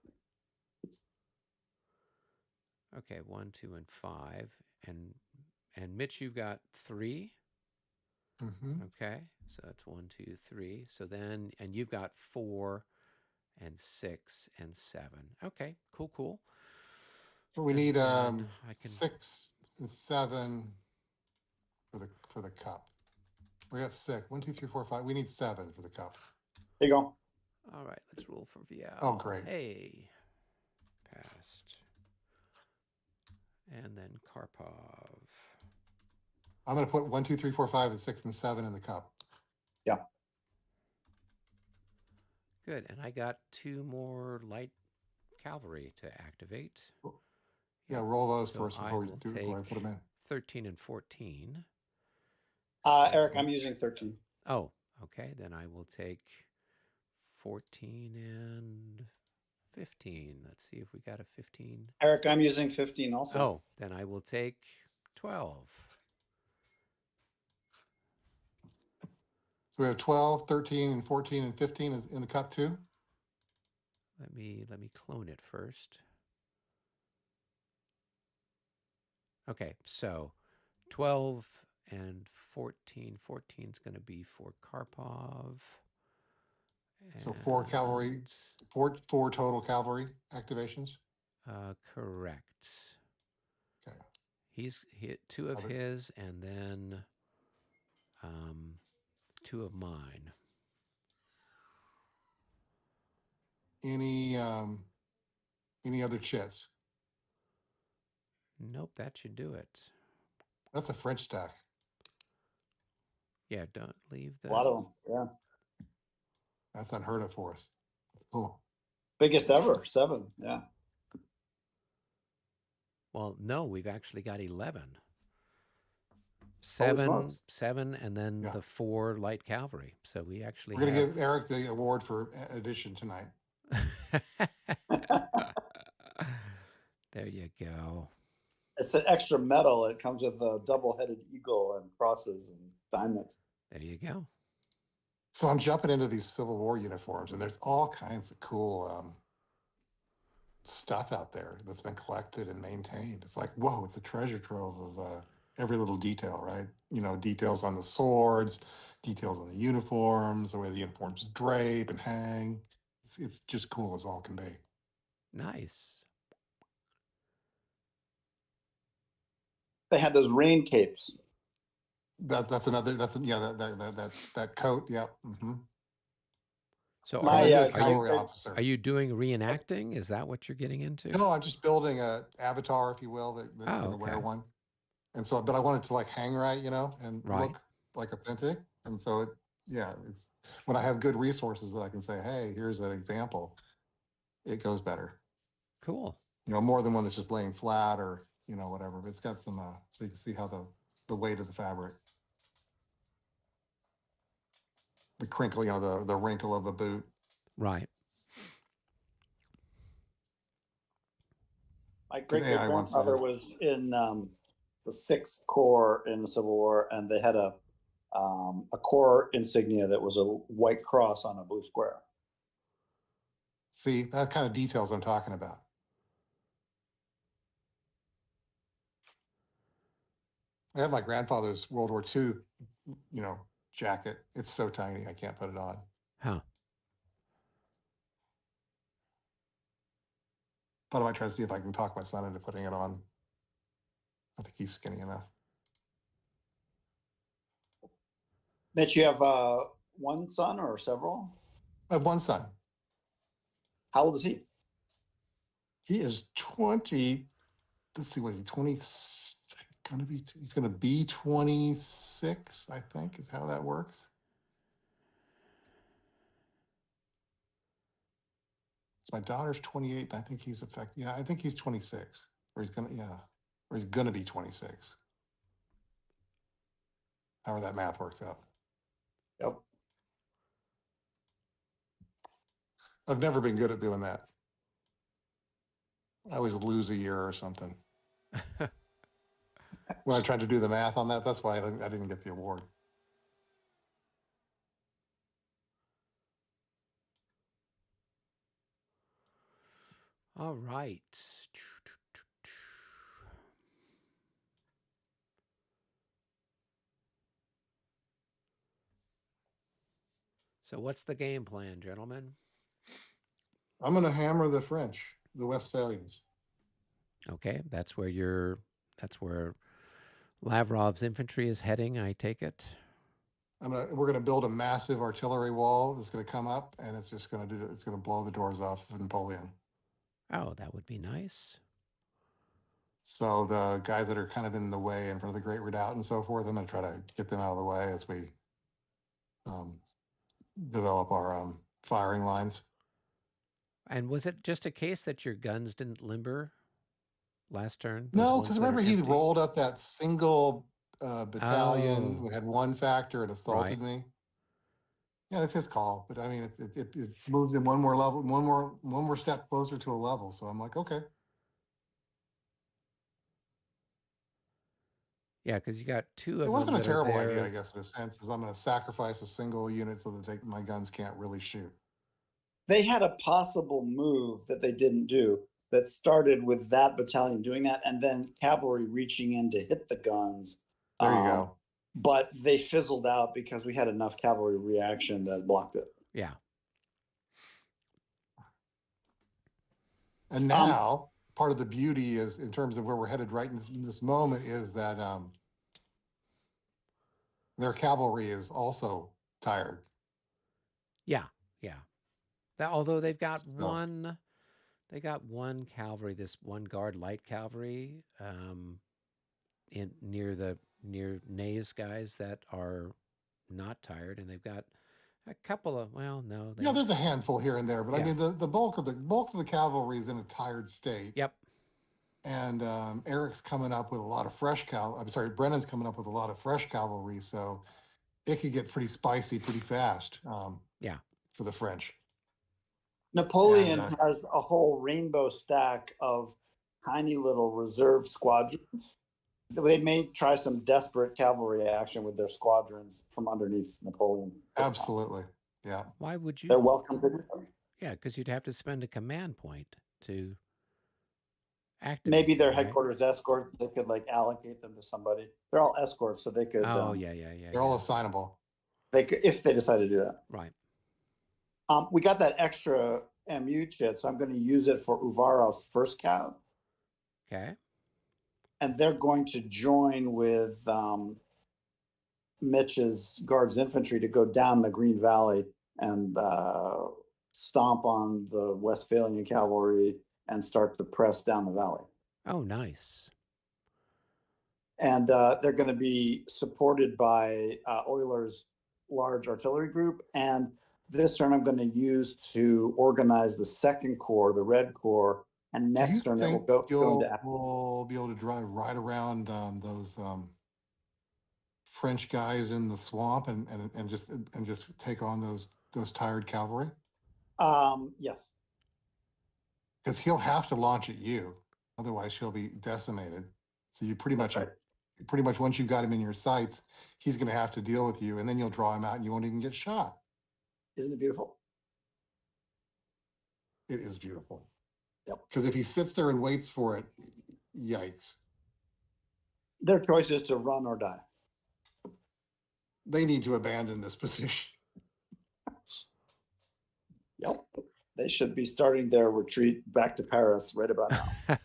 Okay, 1, 2, and 5, and Mitch, you've got 3. Okay, so that's 1, 2, 3. So then, and you've got 4, and 6, and 7. Okay, cool. So we need 6 and 7 for the cup. We got 6. 1, 2, 3, 4, 5. We need 7 for the cup. There you go. All right, let's roll for Vial. Oh, great. Hey, passed. And then Karpov. I'm going to put 1, 2, 3, 4, 5, and 6 and 7 in the cup. Yeah. Good, and I got 2 more light cavalry to activate. Yeah, roll those first before I put them in. 13 and 14. Eric, I'm using 13. Oh, okay. Then I will take 14 and 15. Let's see if we got a 15. Eric, I'm using 15 also. Oh, then I will take 12. So we have 12, 13, and 14 and 15 is in the cup too. Let me clone it first. Okay, so 12 and 14. 14 is going to be for Karpov. So 4 cavalry, 4 total cavalry activations. Correct. Okay. He's hit 2 of his, and then 2 of mine. Any other chits? Nope, that should do it. That's a French stack. Yeah, don't leave the... A lot of them, yeah. That's unheard of for us. That's cool. Biggest ever, 7, yeah. Well, no, we've actually got 11. 7, and then the 4 light cavalry. So we actually We're going to give Eric the award for addition tonight. There you go. It's an extra medal. It comes with a double-headed eagle and crosses and diamonds. There you go. So I'm jumping into these Civil War uniforms, and there's all kinds of cool stuff out there that's been collected and maintained. It's like, whoa, it's a treasure trove of every little detail, right? You know, details on the swords, details on the uniforms, the way the uniforms drape and hang. It's just cool as all can be. Nice. They had those rain capes. That coat. Yeah. Mm-hmm. So are you doing reenacting? Is that what you're getting into? No, I'm just building a avatar, if you will, that's going to wear one. And so, but I want it to like hang right, you know, and look like authentic. And so it's when I have good resources that I can say, hey, here's an example, it goes better. Cool. You know, more than one that's just laying flat or, you know, whatever, but it's got some, so you can see how the weight of the fabric, the crinkle, you know, the wrinkle of a boot. Right. My great-grandfather was in the 6th Corps in the Civil War, and they had a Corps insignia that was a white cross on a blue square. See, that kind of details I'm talking about. I have my grandfather's World War II, you know, jacket. It's so tiny, I can't put it on. Huh. Thought I might try to see if I can talk my son into putting it on. I think he's skinny enough. Mitch, you have one son or several? I have one son. How old is he? He is 20. Let's see, what is he? 20. He's going to be 26, I think, is how that works. So my daughter's 28, and I think he's affected. Yeah, I think he's 26, or he's going to be 26. However that math works out. Yep. I've never been good at doing that. I always lose a year or something. When I tried to do the math on that, that's why I didn't get the award. All right. So what's the game plan, gentlemen? I'm going to hammer the French, the Westphalians. Okay, that's where Lavrov's infantry is heading, I take it. We're going to build a massive artillery wall that's going to come up, and it's just going to blow the doors off of Napoleon. Oh, that would be nice. So the guys that are kind of in the way in front of the Great Redoubt and so forth, I'm going to try to get them out of the way as we develop our firing lines. And was it just a case that your guns didn't limber last turn? No, because remember he rolled up that single battalion. We had one factor and assaulted me. Yeah, it's his call, but I mean, it moves in one more level, one more step closer to a level. So I'm like, okay. Yeah, because you got two of them. It wasn't a that terrible are there. idea, I guess, in a sense, is I'm going to sacrifice a single unit so that my guns can't really shoot. They had a possible move that they didn't do that started with that battalion doing that, and then cavalry reaching in to hit the guns. There you go. But they fizzled out because we had enough cavalry reaction that blocked it. Yeah. And now, part of the beauty is, in terms of where we're headed right in this moment, is that their cavalry is also tired. Yeah, yeah. Although they've got one cavalry, this one guard light cavalry, near Nay's guys that are not tired, and they've got a couple of there's a handful here and there, but I mean the bulk of the cavalry is in a tired state. Yep. And Eric's coming up with a lot of fresh Brennan's coming up with a lot of fresh cavalry, so it could get pretty spicy pretty fast. For the French. Napoleon has a whole rainbow stack of tiny little reserve squadrons. They may try some desperate cavalry action with their squadrons from underneath Napoleon. Absolutely. Yeah. Why would you? They're welcome to do so. Yeah, because you'd have to spend a command point to activate. Maybe their headquarters escort, they could allocate them to somebody. They're all escorts, so they could. They're all assignable. They could, if they decide to do that. Right. We got that extra MU chit, so I'm going to use it for Uvarov's first cav. Okay. And they're going to join with Mitch's Guards Infantry to go down the Green Valley and stomp on the Westphalian cavalry and start to press down the valley. Oh, nice. And they're going to be supported by Euler's large artillery group. And this turn I'm going to use to organize the second corps, the Red Corps, and next turn it will go into we'll be able to drive right around those French guys in the swamp and just take on those tired cavalry? Yes. Because he'll have to launch at you, otherwise he'll be decimated. So you pretty much once you've got him in your sights, he's going to have to deal with you, and then you'll draw him out and you won't even get shot. Isn't it beautiful? It is beautiful. Yep. Because if he sits there and waits for it, yikes. Their choice is to run or die. They need to abandon this position. Yep. They should be starting their retreat back to Paris right about now.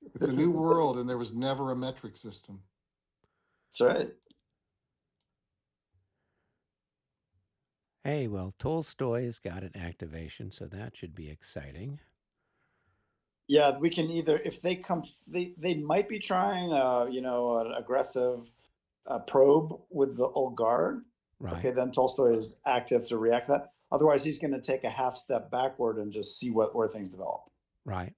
It's a new world, and there was never a metric system. That's right. Hey, well, Tolstoy's got an activation, so that should be exciting. Yeah, we can either, if they come, they might be trying, an aggressive probe with the old guard. Right. Okay, then Tolstoy is active to react to that. Otherwise, he's going to take a half step backward and just see where things develop. Right.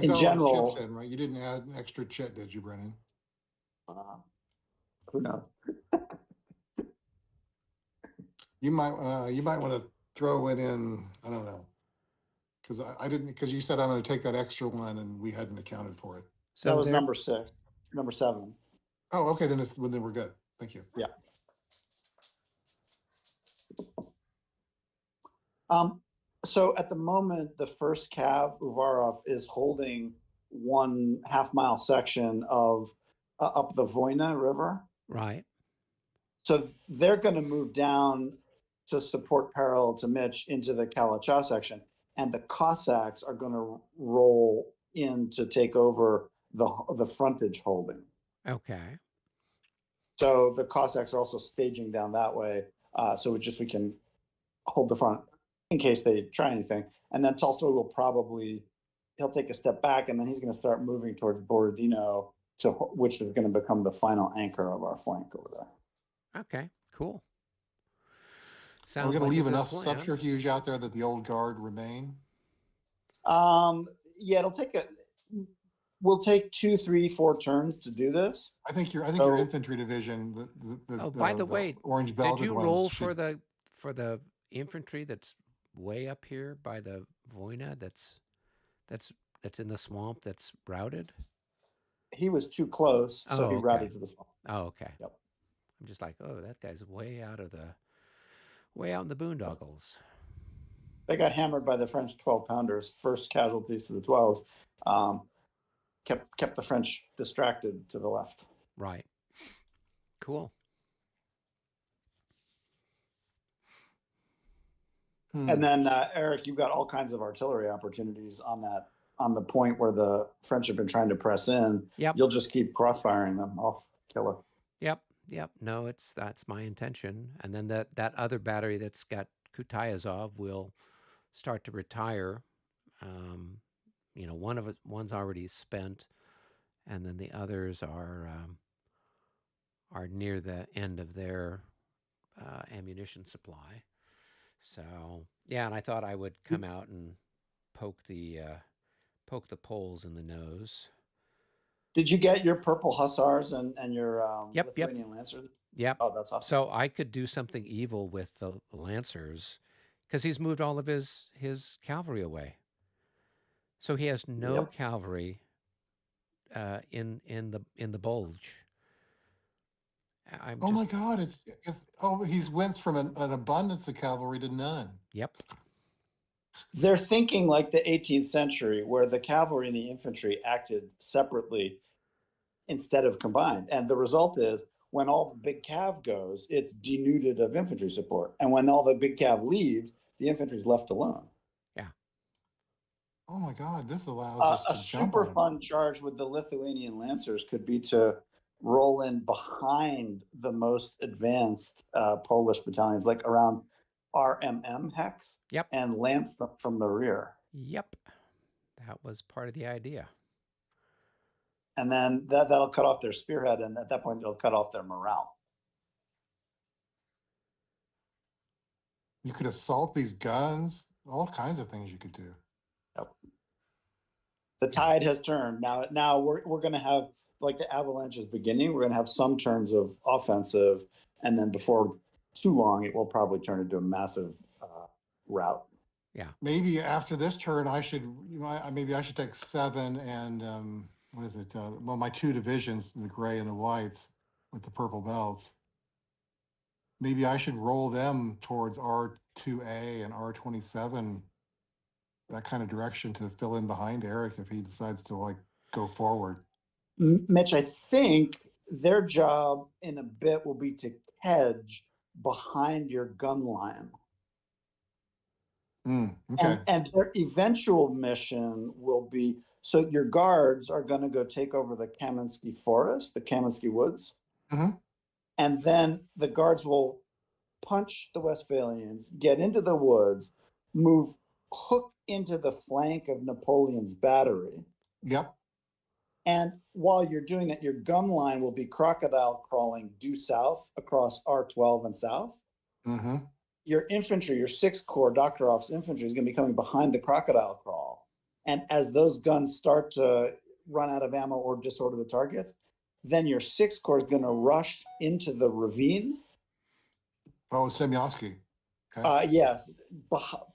In general, in, right? You didn't add an extra chit, did you, Brennan? Who knows? You might want to throw it in. I don't know, because I didn't. Because you said I'm going to take that extra one, and we hadn't accounted for it. So that was number 6, number 7. Oh, okay. Then we're good. Thank you. Yeah. So at the moment, the first cav, Uvarov, is holding 1/2 mile section of up the Voyna River. Right. So they're going to move down to support parallel to Mitch into the Kalacha section, and the Cossacks are going to roll in to take over the frontage holding. Okay. So the Cossacks are also staging down that way, so we can hold the front in case they try anything. And then Tolstoy he'll take a step back, and then he's going to start moving towards Borodino, which is going to become the final anchor of our flank over there. Okay, cool. Are we going to leave enough subterfuge out there that the old guard remain? Yeah, it'll take will take 2, 3, 4 turns to do this. I think your So- infantry division, By the way, orange did belted you ones roll should- for the infantry that's way up here by the Voina? That's in the swamp. That's routed. He was too close, so Oh, he okay. routed to the swamp. Oh, okay. Yep. I'm just like, oh, that guy's way out in the boondoggles. They got hammered by the French 12-pounders. First casualties to the 12s. Kept the French distracted to the left. Right. Cool. And then Eric, you've got all kinds of artillery opportunities on the point where the French have been trying to press in. Yep. You'll just keep crossfiring them off killer. Yep. No, that's my intention. And then that other battery that's got Kutayazov will start to retire. One's already spent, and then the others are near the end of their ammunition supply. So yeah, and I thought I would come out and poke the Poles in the nose. Did you get your purple hussars and your Yep. Lithuanian lancers? Yep. Oh, that's awesome. So I could do something evil with the Lancers, because he's moved all of his cavalry away. So he has no cavalry in the bulge. My God! He's went from an abundance of cavalry to none. Yep. They're thinking like the 18th century, where the cavalry and the infantry acted separately instead of combined. And the result is, when all the big cav goes, it's denuded of infantry support. And when all the big cav leaves, the infantry is left alone. Yeah. Oh my God, this allows us to jump super on. fun charge with the Lithuanian Lancers could be to roll in behind the most advanced Polish battalions, like around RMM hex. Yep. And lance them from the rear. Yep. That was part of the idea. And then that'll cut off their spearhead, and at that point, it'll cut off their morale. You could assault these guns, all kinds of things you could do. Yep. The tide has turned. Now we're going to have, like the avalanche is beginning, we're going to have some turns of offensive, and then before too long, it will probably turn into a massive rout. Yeah. Maybe after this turn, I should take 7 and what is it? My 2 divisions, the gray and the whites, with the purple belts. Maybe I should roll them towards R2A and R27, that kind of direction, to fill in behind Eric if he decides to go forward. Mitch, I think their job in a bit will be to hedge behind your gun line. Okay. And their eventual mission will be, so your guards are going to go take over the Kamiensky Forest, the Kamiensky Woods. Mm-hmm. And then the guards will punch the Westphalians, get into the woods, hook into the flank of Napoleon's battery. Yep. And while you're doing that, your gun line will be crocodile crawling due south across R12 and south. Mm-hmm. Your infantry, your 6th Corps, Dr. Off's infantry, is going to be coming behind the crocodile crawl. And as those guns start to run out of ammo or disorder the targets, then your 6th Corps is going to rush into the ravine. Oh, Semyonsky. Okay. Yes,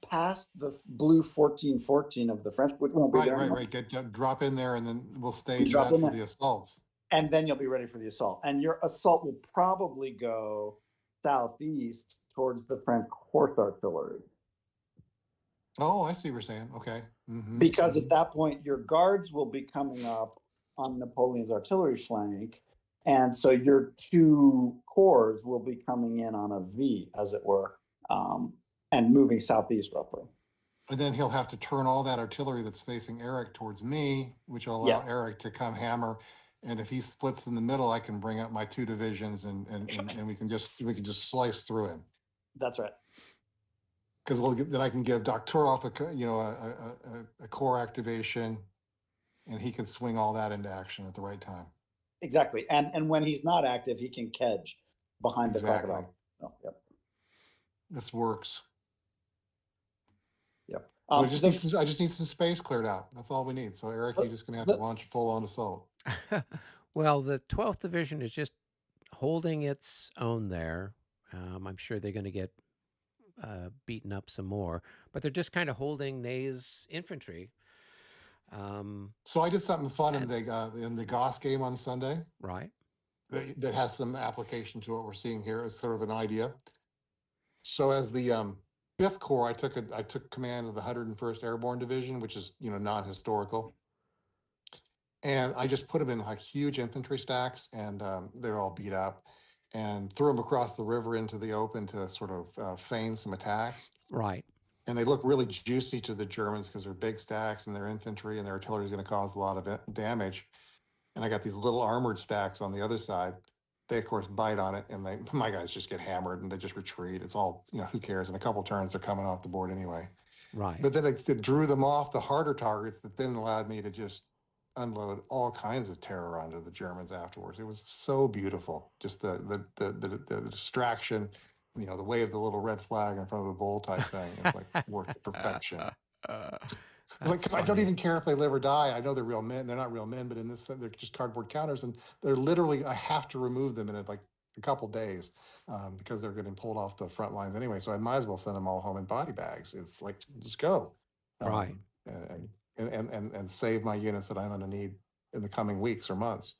past the blue 1414 of the French, which won't be there. Right. Drop in there, and then we'll stage that for the assaults. And then you'll be ready for the assault. And your assault will probably go southeast towards the French horse artillery. Oh, I see what you're saying. Okay. Mm-hmm. Because at that point, your guards will be coming up on Napoleon's artillery flank. And so your 2 corps will be coming in on a V, as it were, and moving southeast roughly. And then he'll have to turn all that artillery that's facing Eric towards me, which will allow Eric to come hammer. And if he splits in the middle, I can bring up my 2 divisions and we can just slice through him. That's right. Because then I can give Doktorov a core activation, and he can swing all that into action at the right time. Exactly. And when he's not active, he can kedge behind the crocodile. Oh, yep. This works. Yep. I just need some space cleared out. That's all we need. So Eric, you're just going to have to launch a full-on assault. Well, the 12th Division is just holding its own there. I'm sure they're going to get beaten up some more, but they're just kind of holding Ney's infantry. So I did something fun in the Goss game on Sunday. Right. That has some application to what we're seeing here as sort of an idea. So as the 5th Corps, I took command of the 101st Airborne Division, which is, non-historical. And I just put them in like huge infantry stacks, and they're all beat up, and threw them across the river into the open to sort of feign some attacks. Right. And they look really juicy to the Germans because they're big stacks and their infantry and their artillery is going to cause a lot of damage. And I got these little armored stacks on the other side. They, of course, bite on it, and my guys just get hammered and they just retreat. It's all, who cares? In a couple turns, they're coming off the board anyway. Right. But then it drew them off the harder targets that then allowed me to just unload all kinds of terror onto the Germans afterwards. It was so beautiful. Just the distraction, the wave the little red flag in front of the bull type thing. It's like worked to perfection. It's like, 'cause I don't even care if they live or die. I know they're real men. They're not real men, but in this, they're just cardboard counters, and they're literally, I have to remove them in like a couple days because they're getting pulled off the front lines anyway. So I might as well send them all home in body bags. It's like, just go. Right. And save my units that I'm going to need in the coming weeks or months.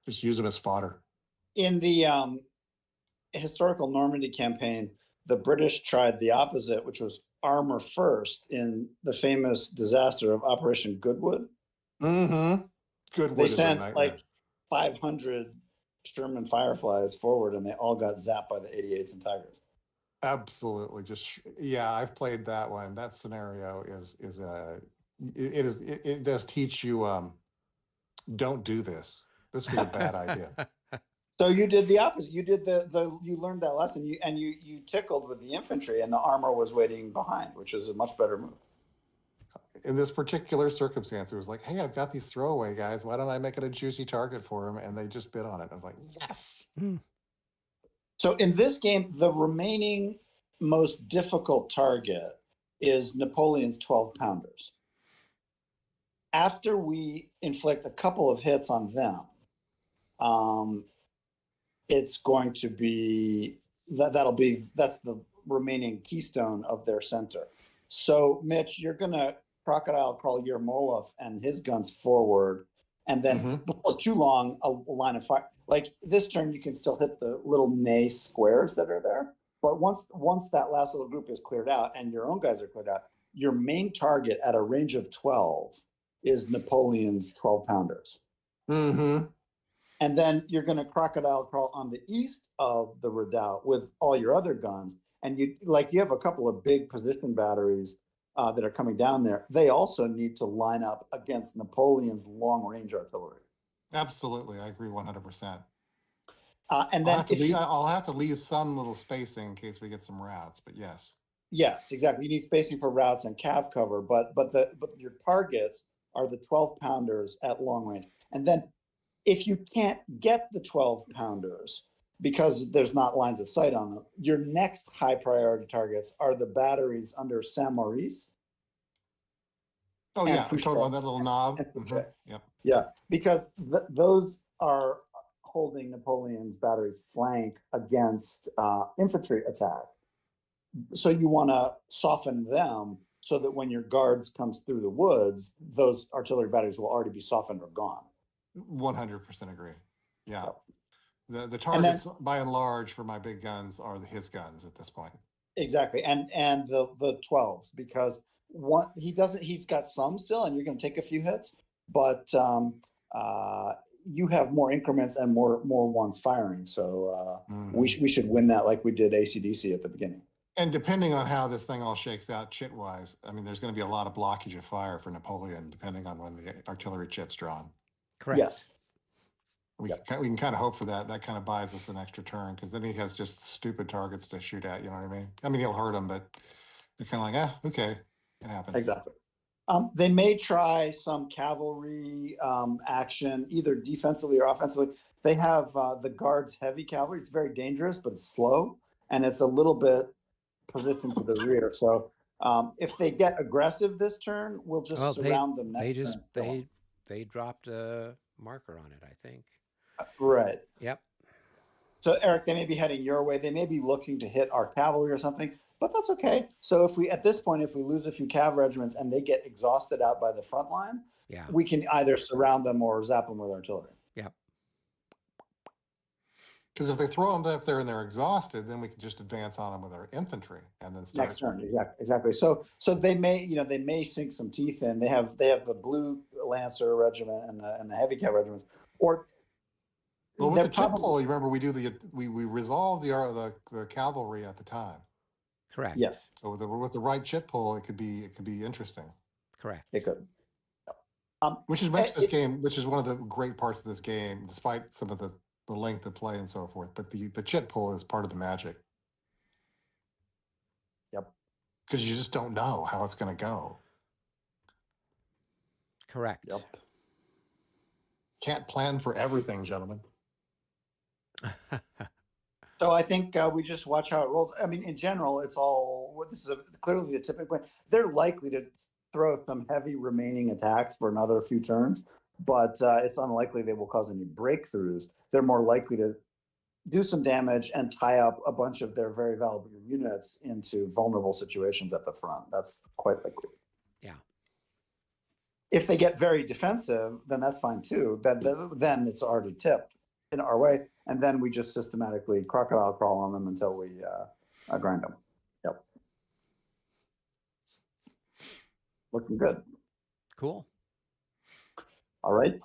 Just use them as fodder. In the historical Normandy campaign, the British tried the opposite, which was armor first in the famous disaster of Operation Goodwood. Mm-hmm. Goodwood. They sent like 500 Sherman Fireflies forward, and they all got zapped by the 88s and Tigers. Absolutely. I've played that one. That scenario it does teach you don't do this. This was a bad idea. So you did the opposite. You did you learned that lesson. You tickled with the infantry, and the armor was waiting behind, which is a much better move. In this particular circumstance, it was like, hey, I've got these throwaway guys. Why don't I make it a juicy target for them? And they just bit on it. I was like, yes. So in this game, the remaining most difficult target is Napoleon's 12-pounders. After we inflict a couple of hits on them, it's going to be that's the remaining keystone of their center. So Mitch, you're gonna crocodile crawl Yermolov and his guns forward, and then before too long a line of fire. Like this turn, you can still hit the little Ney squares that are there, but once that last little group is cleared out and your own guys are cleared out, your main target at a range of 12 is Napoleon's 12-pounders. Mm-hmm. And then you're going to crocodile crawl on the east of the redoubt with all your other guns. And you have a couple of big position batteries that are coming down there. They also need to line up against Napoleon's long-range artillery. Absolutely. I agree 100%. And then I'll have to leave some little spacing in case we get some routes, but yes. Yes, exactly. You need spacing for routes and cav cover, but your targets are the 12-pounders at long range. And then if you can't get the 12-pounders because there's not lines of sight on them, your next high priority targets are the batteries under Saint Maurice. Oh yeah, I'm talking about that little knob. Yep. Yeah, because those are holding Napoleon's batteries flank against infantry attack. So you want to soften them so that when your guards comes through the woods, those artillery batteries will already be softened or gone. 100% agree. Yeah. The targets by and large for my big guns are his guns at this point. Exactly. And the 12s, because he's got some still, and you're going to take a few hits, but you have more increments and more ones firing. So we should win that like we did AC/DC at the beginning. And depending on how this thing all shakes out chit-wise, I mean, there's going to be a lot of blockage of fire for Napoleon, depending on when the artillery chit's drawn. Correct. Yes. We can kind of hope for that. That kind of buys us an extra turn, because then he has just stupid targets to shoot at, you know what I mean? I mean, he'll hurt them, but they're kind of like, okay, it happens. Exactly. They may try some cavalry action, either defensively or offensively. They have the Guards heavy cavalry. It's very dangerous, but it's slow, and it's a little bit position to the rear. So if they get aggressive this turn, we'll just surround them next turn. They dropped a marker on it, I think. Right. Yep. So Eric, they may be heading your way. They may be looking to hit our cavalry or something, but that's okay. So if we, at this point, if we lose a few cav regiments and they get exhausted out by the front line, we can either surround them or zap them with artillery. Yep. Because if they throw them up there and they're exhausted, then we can just advance on them with our infantry and then start. Next turn, exactly. So they may sink some teeth in. They have the blue Lancer regiment and the heavy cav regiments, or. Well, with the chip pull, you remember we resolve the cavalry at the time. Correct. Yes. So with the right chip pull, it could be interesting. Correct. It could. Which makes this game, which is one of the great parts of this game, despite some of the length of play and so forth. But the chip pull is part of the magic. Yep. Because you just don't know how it's going to go. Correct. Yep. Can't plan for everything, gentlemen. So I think we just watch how it rolls. I mean, in general, it's all. This is clearly the tipping point. They're likely to throw some heavy remaining attacks for another few turns, but it's unlikely they will cause any breakthroughs. They're more likely to do some damage and tie up a bunch of their very valuable units into vulnerable situations at the front. That's quite likely. Yeah. If they get very defensive, then that's fine too. Then it's already tipped in our way, and then we just systematically crocodile crawl on them until we grind them. Yep. Looking good. Cool. All right.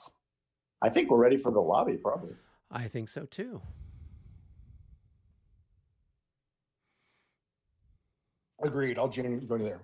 I think we're ready for the lobby, probably. I think so too. Agreed. I'll join you there.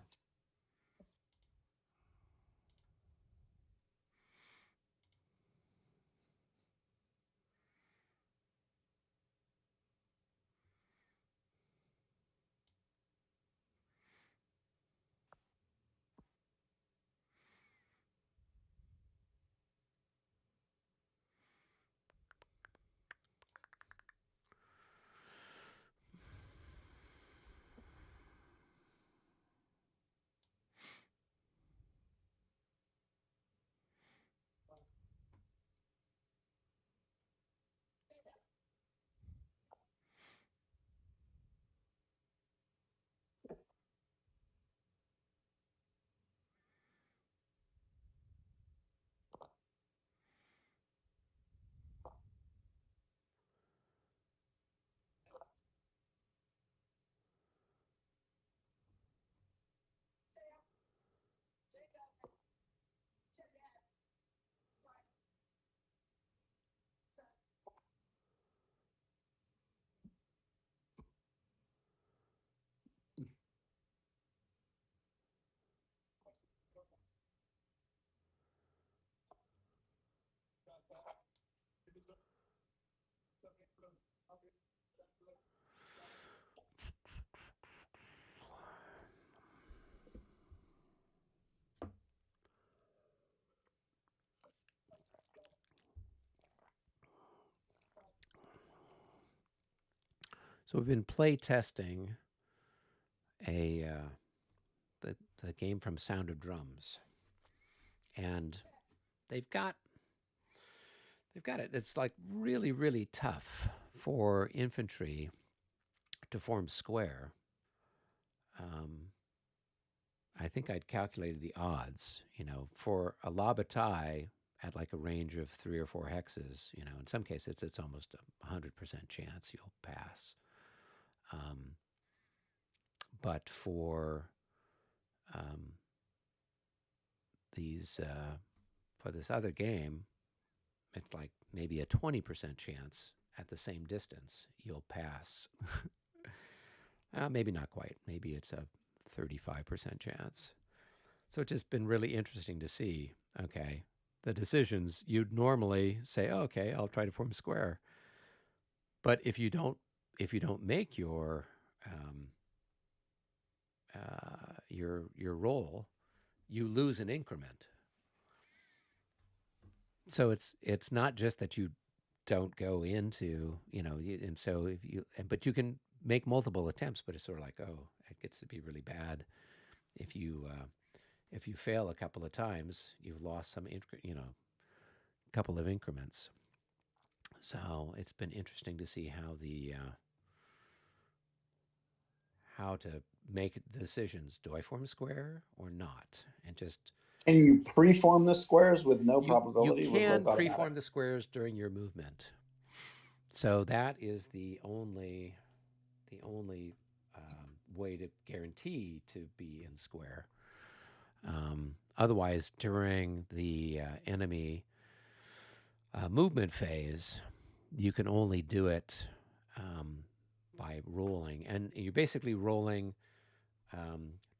So we've been play testing the game from Sound of Drums, and they've got it. It's like really, really tough for infantry to form square. I think I'd calculated the odds, for a La Bataille at like a range of 3 or 4 hexes, in some cases it's almost 100% chance you'll pass. But for for this other game, it's like maybe a 20% chance at the same distance you'll pass. Maybe not quite. Maybe it's a 35% chance. So it's just been really interesting to see, okay, the decisions. You'd normally say, oh, okay, I'll try to form a square. But if you don't make your roll, you lose an increment. So it's not just that you don't go into, and so but you can make multiple attempts, but it's sort of like, oh, gets to be really bad. If you fail a couple of times, you've lost some couple of increments. So it's been interesting to see how to make decisions. Do I form a square or not? And just Can you preform the squares with no you probability? can preform the squares during your movement. So that is the only way to guarantee to be in square. Otherwise, during the enemy movement phase, you can only do it by rolling. And you're basically rolling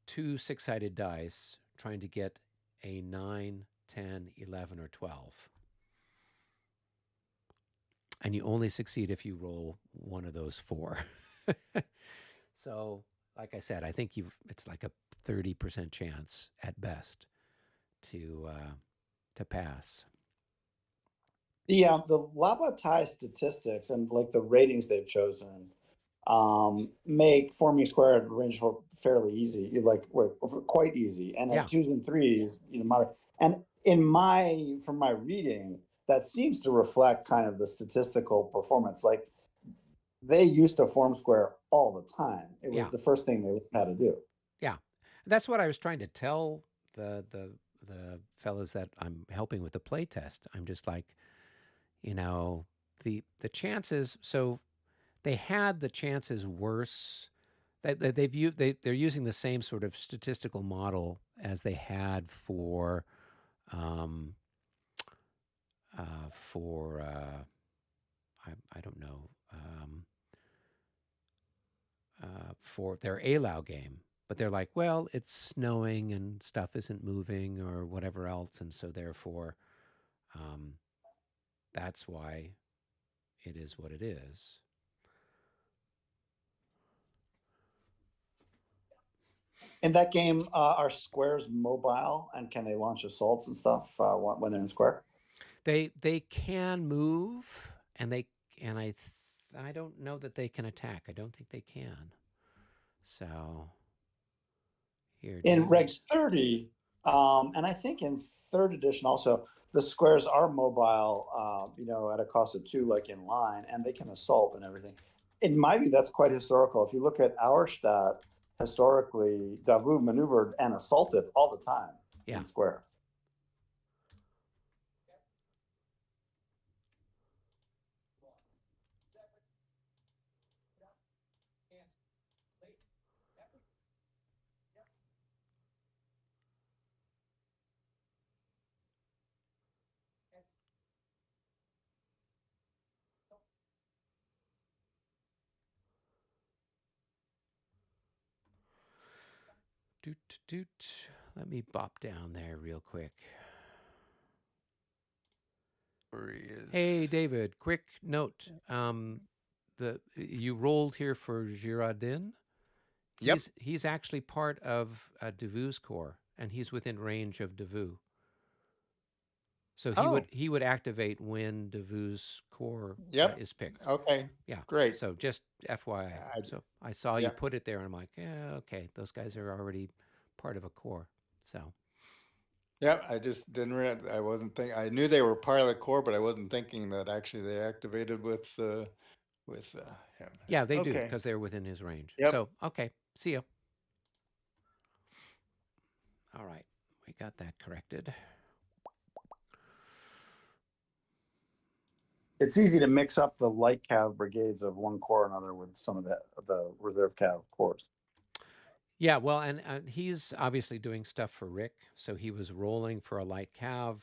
2 6-sided dice, trying to get a 9, 10, 11, or 12. And you only succeed if you roll one of those 4. So, like I said, I think it's like a 30% chance at best to pass. The La Bataille statistics and like the ratings they've chosen make forming square at range fairly easy, quite easy. And at 2s and 3s, moderate. And from my reading, that seems to reflect kind of the statistical performance. Like they used to form square all the time. It was the first thing they learned how to do. Yeah, that's what I was trying to tell the fellas that I'm helping with the play test. I'm just like, the chances. So they had the chances worse. They're using the same sort of statistical model as they had for I don't know, for their ALAU game. But they're like, well, it's snowing and stuff isn't moving or whatever else. And so therefore, that's why it is what it is. In that game, are squares mobile, and can they launch assaults and stuff when they're in square? They can move, and I don't know that they can attack. I don't think they can. So here in Regs 30, and I think in 3rd edition also, the squares are mobile, at a cost of 2, like in line, and they can assault and everything. In my view, that's quite historical. If you look at our stat, historically, Davout maneuvered and assaulted all the time in square. Let me bop down there real quick. Hey, David, quick note. You rolled here for Girardin. Yep. He's actually part of Davout's corps, and he's within range of Davout. So he would activate when Davout's corps is picked. Okay. Yeah. Great. So just FYI. So I saw you put it there, and I'm like, yeah, okay, those guys are already part of a corps. So. Yeah, I just didn't realize. I wasn't thinking. I knew they were part of the corps, but I wasn't thinking that actually they activated with him. Yeah, they do because they're within his range. Yep. So okay, see ya. All right, we got that corrected. It's easy to mix up the light cav brigades of one corps or another with some of the reserve cav corps. Yeah, well, and he's obviously doing stuff for Rick, so he was rolling for a light cav,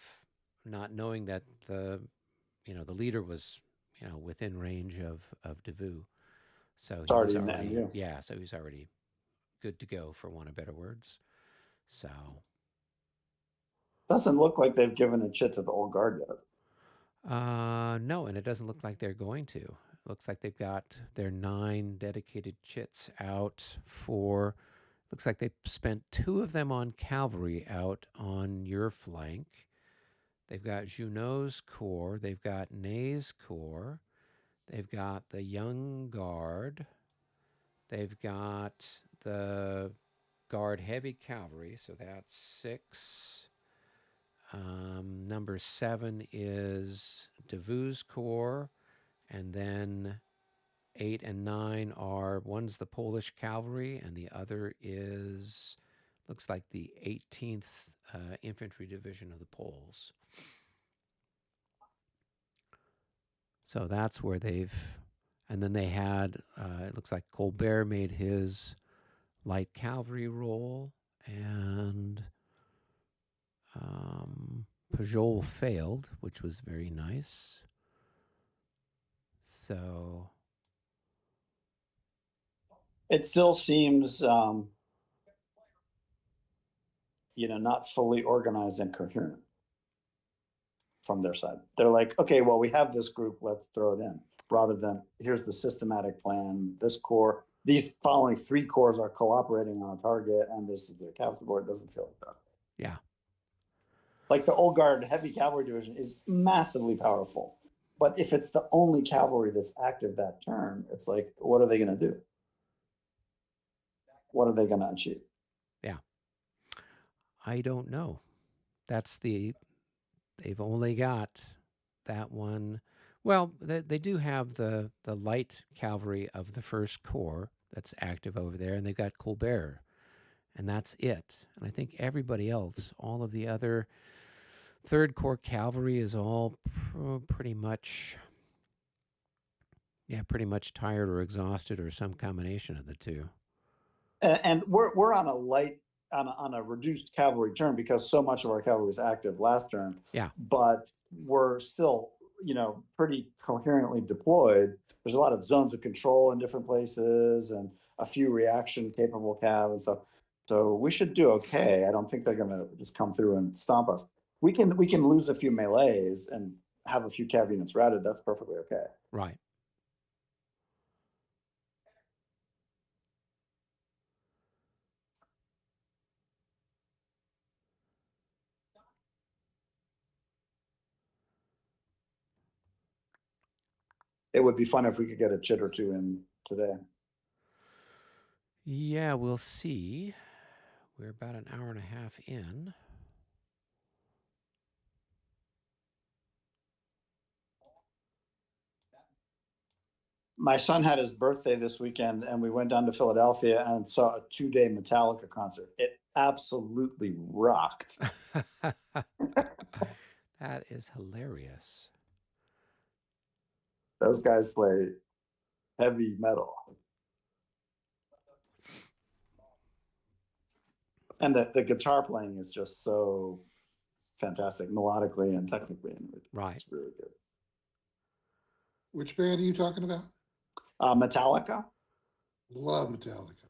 not knowing that the leader was within range of Davout. So he was already so he's already good to go, for want of better words. So doesn't look like they've given a chit to the old guard yet. No, and it doesn't look like they're going to. It looks like they've got their 9 dedicated chits out for. Looks like they spent 2 of them on cavalry out on your flank. They've got Junot's corps. They've got Ney's corps. They've got the Young Guard. They've got the Guard Heavy Cavalry, so that's 6. Number 7 is Davout's Corps, and then 8 and 9 are, one's the Polish Cavalry, and the other is, looks like the 18th Infantry Division of the Poles. So that's where they've, and then they had, it looks like Colbert made his light cavalry role, and Pujol failed, which was very nice. So it still seems, not fully organized and coherent from their side. They're like, okay, well, we have this group, let's throw it in, rather than here's the systematic plan. This corps, these following 3 corps are cooperating on a target, and this is their cavalry board. It doesn't feel like that. Yeah. Like the Old Guard Heavy Cavalry Division is massively powerful. But if it's the only cavalry that's active that turn, it's like, what are they going to do? What are they going to achieve? Yeah. I don't know. They've only got that one. Well, they do have the light cavalry of the 1st Corps that's active over there, and they've got Colbert, and that's it. And I think everybody else, all of the other 3rd Corps cavalry is all pretty much tired or exhausted, or some combination of the two. And we're on a light, on a reduced cavalry turn because so much of our cavalry was active last turn. Yeah. But we're still, pretty coherently deployed. There's a lot of zones of control in different places and a few reaction capable cav and stuff. So we should do okay. I don't think they're going to just come through and stomp us. We can lose a few melees and have a few cav units routed. That's perfectly okay. Right. It would be fun if we could get a chit or two in today. Yeah, we'll see. We're about an hour and a half in. My son had his birthday this weekend, and we went down to Philadelphia and saw a 2-day Metallica concert. It absolutely rocked. That is hilarious. Those guys play heavy metal. And the guitar playing is just so fantastic, melodically and technically. Right. It's really good. Which band are you talking about? Metallica. Love Metallica.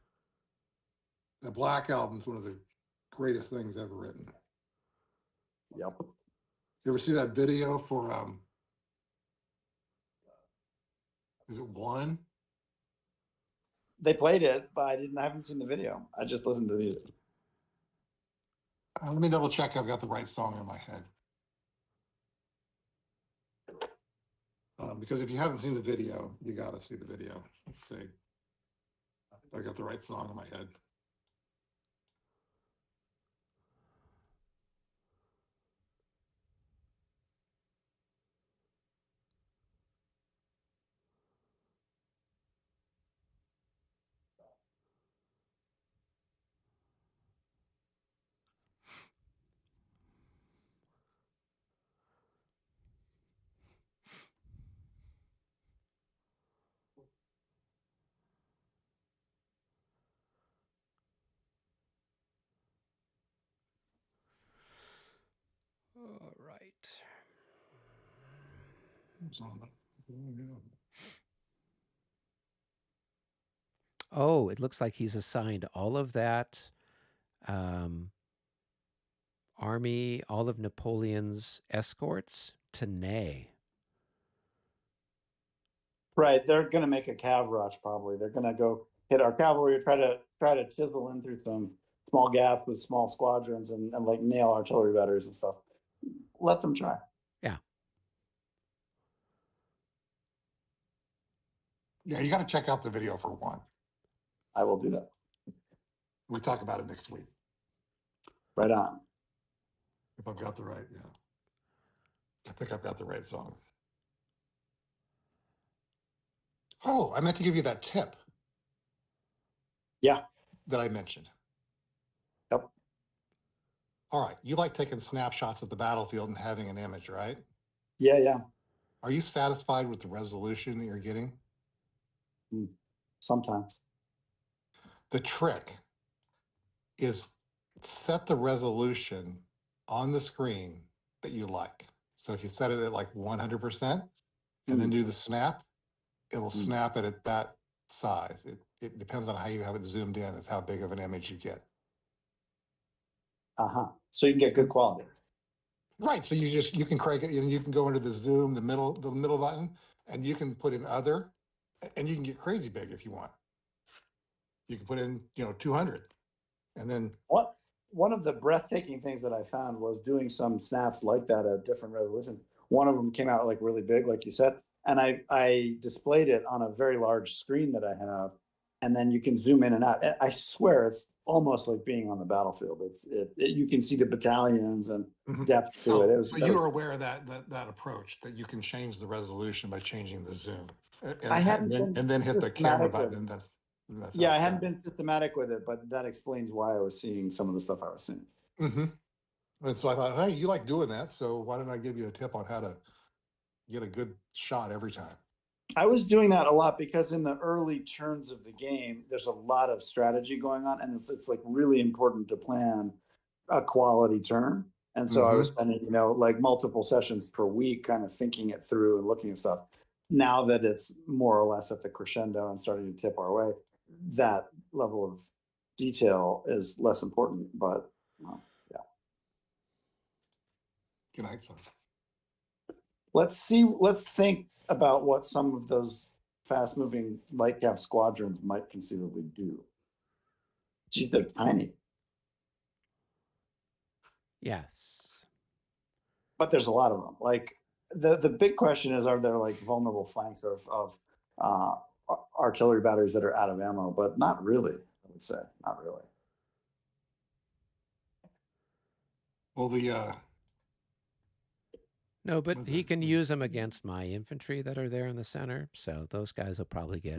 The Black Album is one of the greatest things ever written. Yep. You ever see that video for is it One? They played it, but I haven't seen the video. I just listened to the music. Let me double check I've got the right song in my head. Because if you haven't seen the video, you got to see the video. Let's see. I got the right song in my head. All right. Oh, it looks like he's assigned all of that army, all of Napoleon's escorts to Ney. Right, they're going to make a cav rush probably. They're going to go hit our cavalry, try to chisel in through some small gaps with small squadrons and like nail artillery batteries and stuff. Let them try. Yeah. Yeah, you got to check out the video for One. I will do that. We talk about it next week. Right on. If I've got the right, yeah. I think I've got the right song. Oh, I meant to give you that tip. Yeah. That I mentioned. Yep. All right. You like taking snapshots of the battlefield and having an image, right? Yeah. Are you satisfied with the resolution that you're getting? Sometimes. The trick is set the resolution on the screen that you like. So if you set it at like 100% and then do the snap, it'll snap it at that size. It depends on how you have it zoomed in. It's how big of an image you get. So you can get good quality. Right. So you can crank it and you can go into the zoom, the middle button, and you can put in other, and you can get crazy big if you want. You can put in, 200, and then one of the breathtaking things that I found was doing some snaps like that at different resolutions. One of them came out like really big, like you said, and I displayed it on a very large screen that I have, and then you can zoom in and out. I swear it's almost like being on the battlefield. You can see the battalions and depth to it. So you were aware of that approach, that you can change the resolution by changing the zoom, and then hit the camera button, and that's I hadn't been systematic with it, but that explains why I was seeing some of the stuff I was seeing. And so I thought, hey, you like doing that, so why don't I give you a tip on how to get a good shot every time? I was doing that a lot because in the early turns of the game, there's a lot of strategy going on, and it's like really important to plan a quality turn. And so I was spending, like multiple sessions per week kind of thinking it through and looking at stuff. Now that it's more or less at the crescendo and starting to tip our way, that level of detail is less important, but yeah. Good night, son. Let's think about what some of those fast-moving light cav squadrons might conceivably do. Geez, they're tiny. Yes. But there's a lot of them. Like the big question is, are there like vulnerable flanks of artillery batteries that are out of ammo? But not really, I would say. Not really. Well, no, but he can use them against my infantry that are there in the center. So those guys will probably get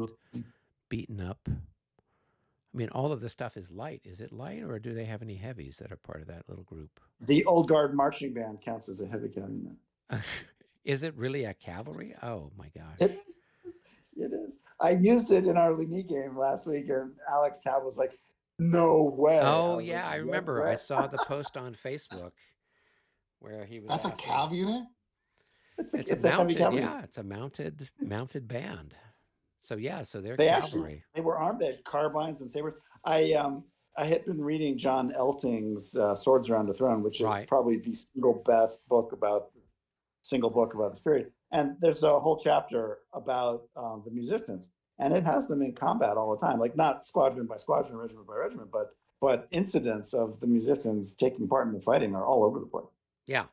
beaten up. I mean, all of the stuff is light. Is it light, or do they have any heavies that are part of that little group? The Old Guard marching band counts as a heavy cavalry. Is it really a cavalry? Oh my gosh! It is. I used it in our Ligny game last week, and Alex Tab was like, "No way!" Oh yeah, I remember. I saw the post on Facebook where he was. That's a cav unit. It's a heavy cavalry. Yeah, it's a mounted band. So yeah, so they're they cavalry. They were armed. They had carbines and sabers. I had been reading John Elting's Swords Around a Throne, which is probably the single best book about this period. And there's a whole chapter about the musicians, and it has them in combat all the time, like not squadron by squadron, regiment by regiment, but incidents of the musicians taking part in the fighting are all over the place. Yeah.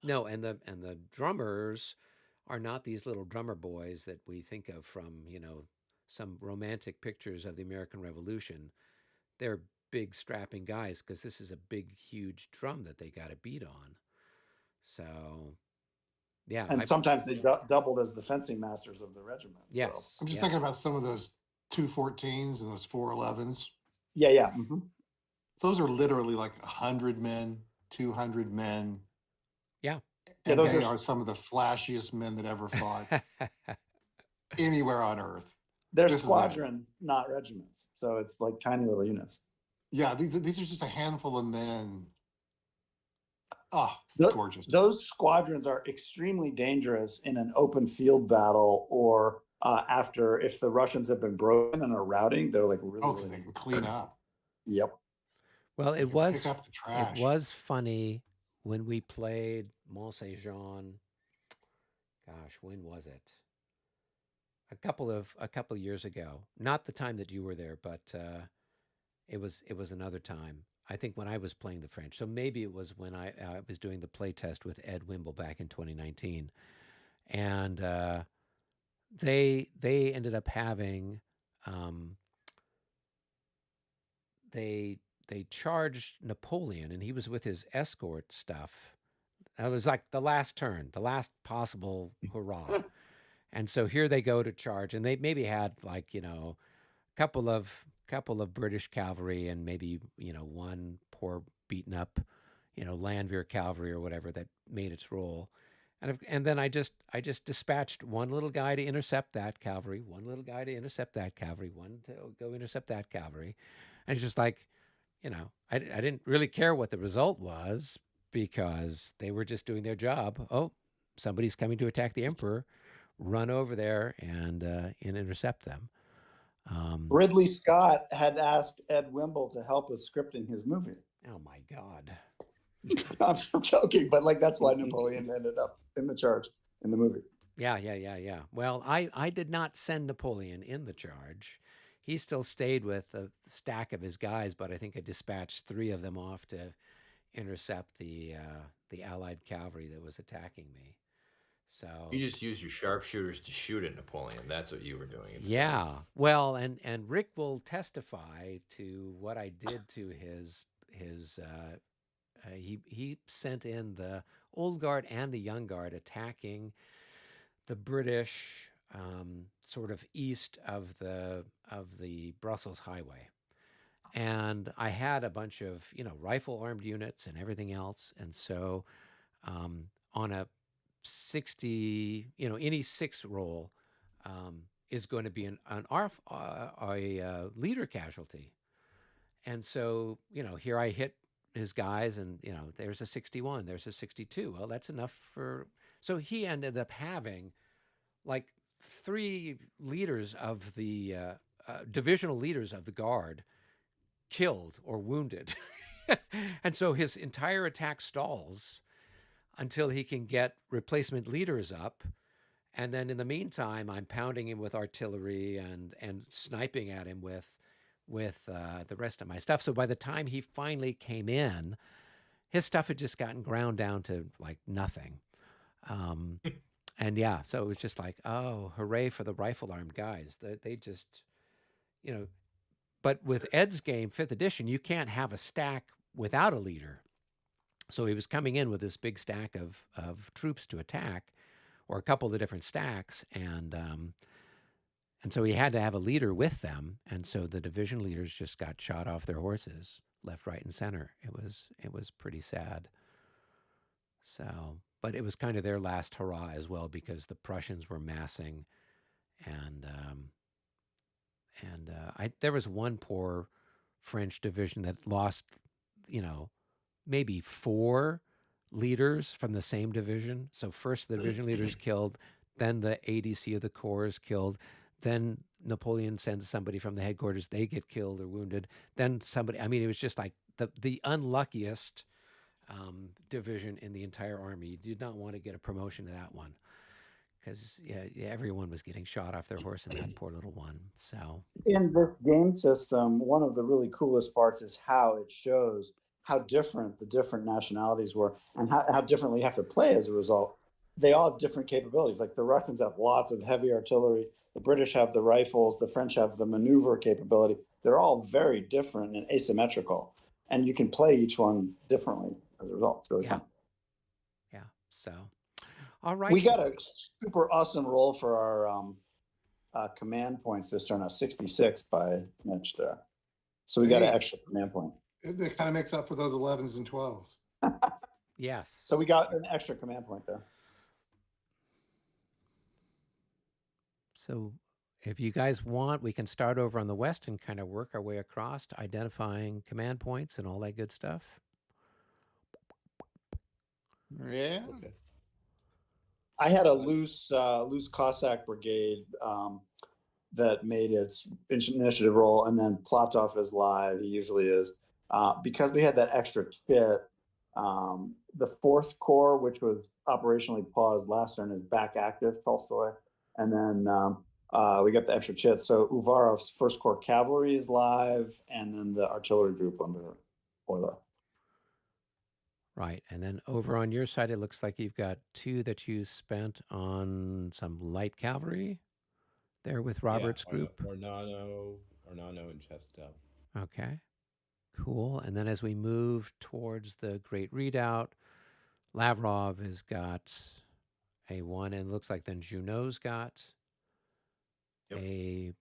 No, and the drummers are not these little drummer boys that we think of from, some romantic pictures of the American Revolution. They're big strapping guys because this is a big, huge drum that they got to beat on. So, yeah. And sometimes they doubled as the fencing masters of the regiment. Yes. So. I'm just thinking about some of those 214s and those 411s. Yeah. Those are literally like 100 men, 200 men. Yeah. And those are some of the flashiest men that ever fought anywhere on earth. They're squadron, not regiments. So it's like tiny little units. Yeah, these are just a handful of men. Oh, gorgeous. Those squadrons are extremely dangerous in an open field battle or if the Russians have been broken and are routing, they're like really they can clean up. Yep. Well, it was pick up the trash. It was funny when we played Mont Saint Jean. Gosh, when was it? A couple of years ago. Not the time that you were there, but it was another time. I think when I was playing the French. So maybe it was when I was doing the play test with Ed Wimble back in 2019, and they ended up having they charged Napoleon, and he was with his escort stuff. It was like the last turn, the last possible hurrah. And so here they go to charge, and they maybe had like, you know, couple of British cavalry and maybe, you know, one poor beaten up, you know, Landwehr cavalry or whatever that made its role. And then I just dispatched one little guy to intercept that cavalry, one little guy to intercept that cavalry, one to go intercept that cavalry. And it's just like, you know, I didn't really care what the result was because they were just doing their job. Oh, somebody's coming to attack the emperor. Run over there and intercept them. Ridley Scott had asked Ed Wimble to help with scripting his movie. Oh my God. I'm joking, but like that's why Napoleon ended up in the charge in the movie. Yeah. Well, I did not send Napoleon in the charge. He still stayed with a stack of his guys, but I think I dispatched 3 of them off to intercept the Allied cavalry that was attacking me. So you just use your sharpshooters to shoot at Napoleon. That's what you were doing. Instead. Yeah. Well, and Rick will testify to what I did to his. He sent in the Old Guard and the Young Guard attacking the British sort of east of the Brussels Highway. And I had a bunch of, you know, rifle armed units and everything else. And so on a 60, you know, any 6 roll is going to be a leader casualty. And so, you know, here I hit his guys and, you know, there's a 61, there's a 62. Well, that's enough for, so he ended up having like 3 leaders of the divisional leaders of the Guard killed or wounded. And so his entire attack stalls until he can get replacement leaders up. And then in the meantime, I'm pounding him with artillery and sniping at him with the rest of my stuff. So by the time he finally came in, his stuff had just gotten ground down to like nothing. And yeah, so it was just like, oh, hooray for the rifle armed guys. They just, you know, but with Ed's game, 5th edition, you can't have a stack without a leader. So he was coming in with this big stack of troops to attack, or a couple of the different stacks, and so he had to have a leader with them, and so the division leaders just got shot off their horses, left, right, and center. It was pretty sad. So, but it was kind of their last hurrah as well, because the Prussians were massing, and there was one poor French division that lost, you know, maybe 4 leaders from the same division. So first the division leaders killed, then the ADC of the corps is killed, then Napoleon sends somebody from the headquarters, they get killed or wounded, then somebody, I mean, it was just like the unluckiest division in the entire army. You did not want to get a promotion to that one, because everyone was getting shot off their horse in that poor little one. So in this game system, one of the really coolest parts is how it shows how different the different nationalities were and how differently you have to play as a result. They all have different capabilities. Like the Russians have lots of heavy artillery, the British have the rifles, the French have the maneuver capability. They're all very different and asymmetrical, and you can play each one differently as a result. It's really fun. Yeah. So, all right. We got a super awesome roll for our command points this turn, a 66 by Mitch there. So we got an extra command point. It kind of makes up for those 11s and 12s. Yes. So we got an extra command point there. So if you guys want, we can start over on the west and kind of work our way across to identifying command points and all that good stuff. Yeah. Okay. I had a loose Cossack brigade that made its initiative roll, and then Platov is live. He usually is. Because we had that extra chit, the 4th Corps, which was operationally paused last turn, is back active, Tolstoy. And then we got the extra chit. So Uvarov's 1st Corps cavalry is live, and then the artillery group under Euler. Right. And then over on your side, it looks like you've got 2 that you spent on some light cavalry there with Robert's group. Ornano and Chestel. Okay. Cool. And then as we move towards the great readout, Lavrov has got a 1, and looks like then Junot's got a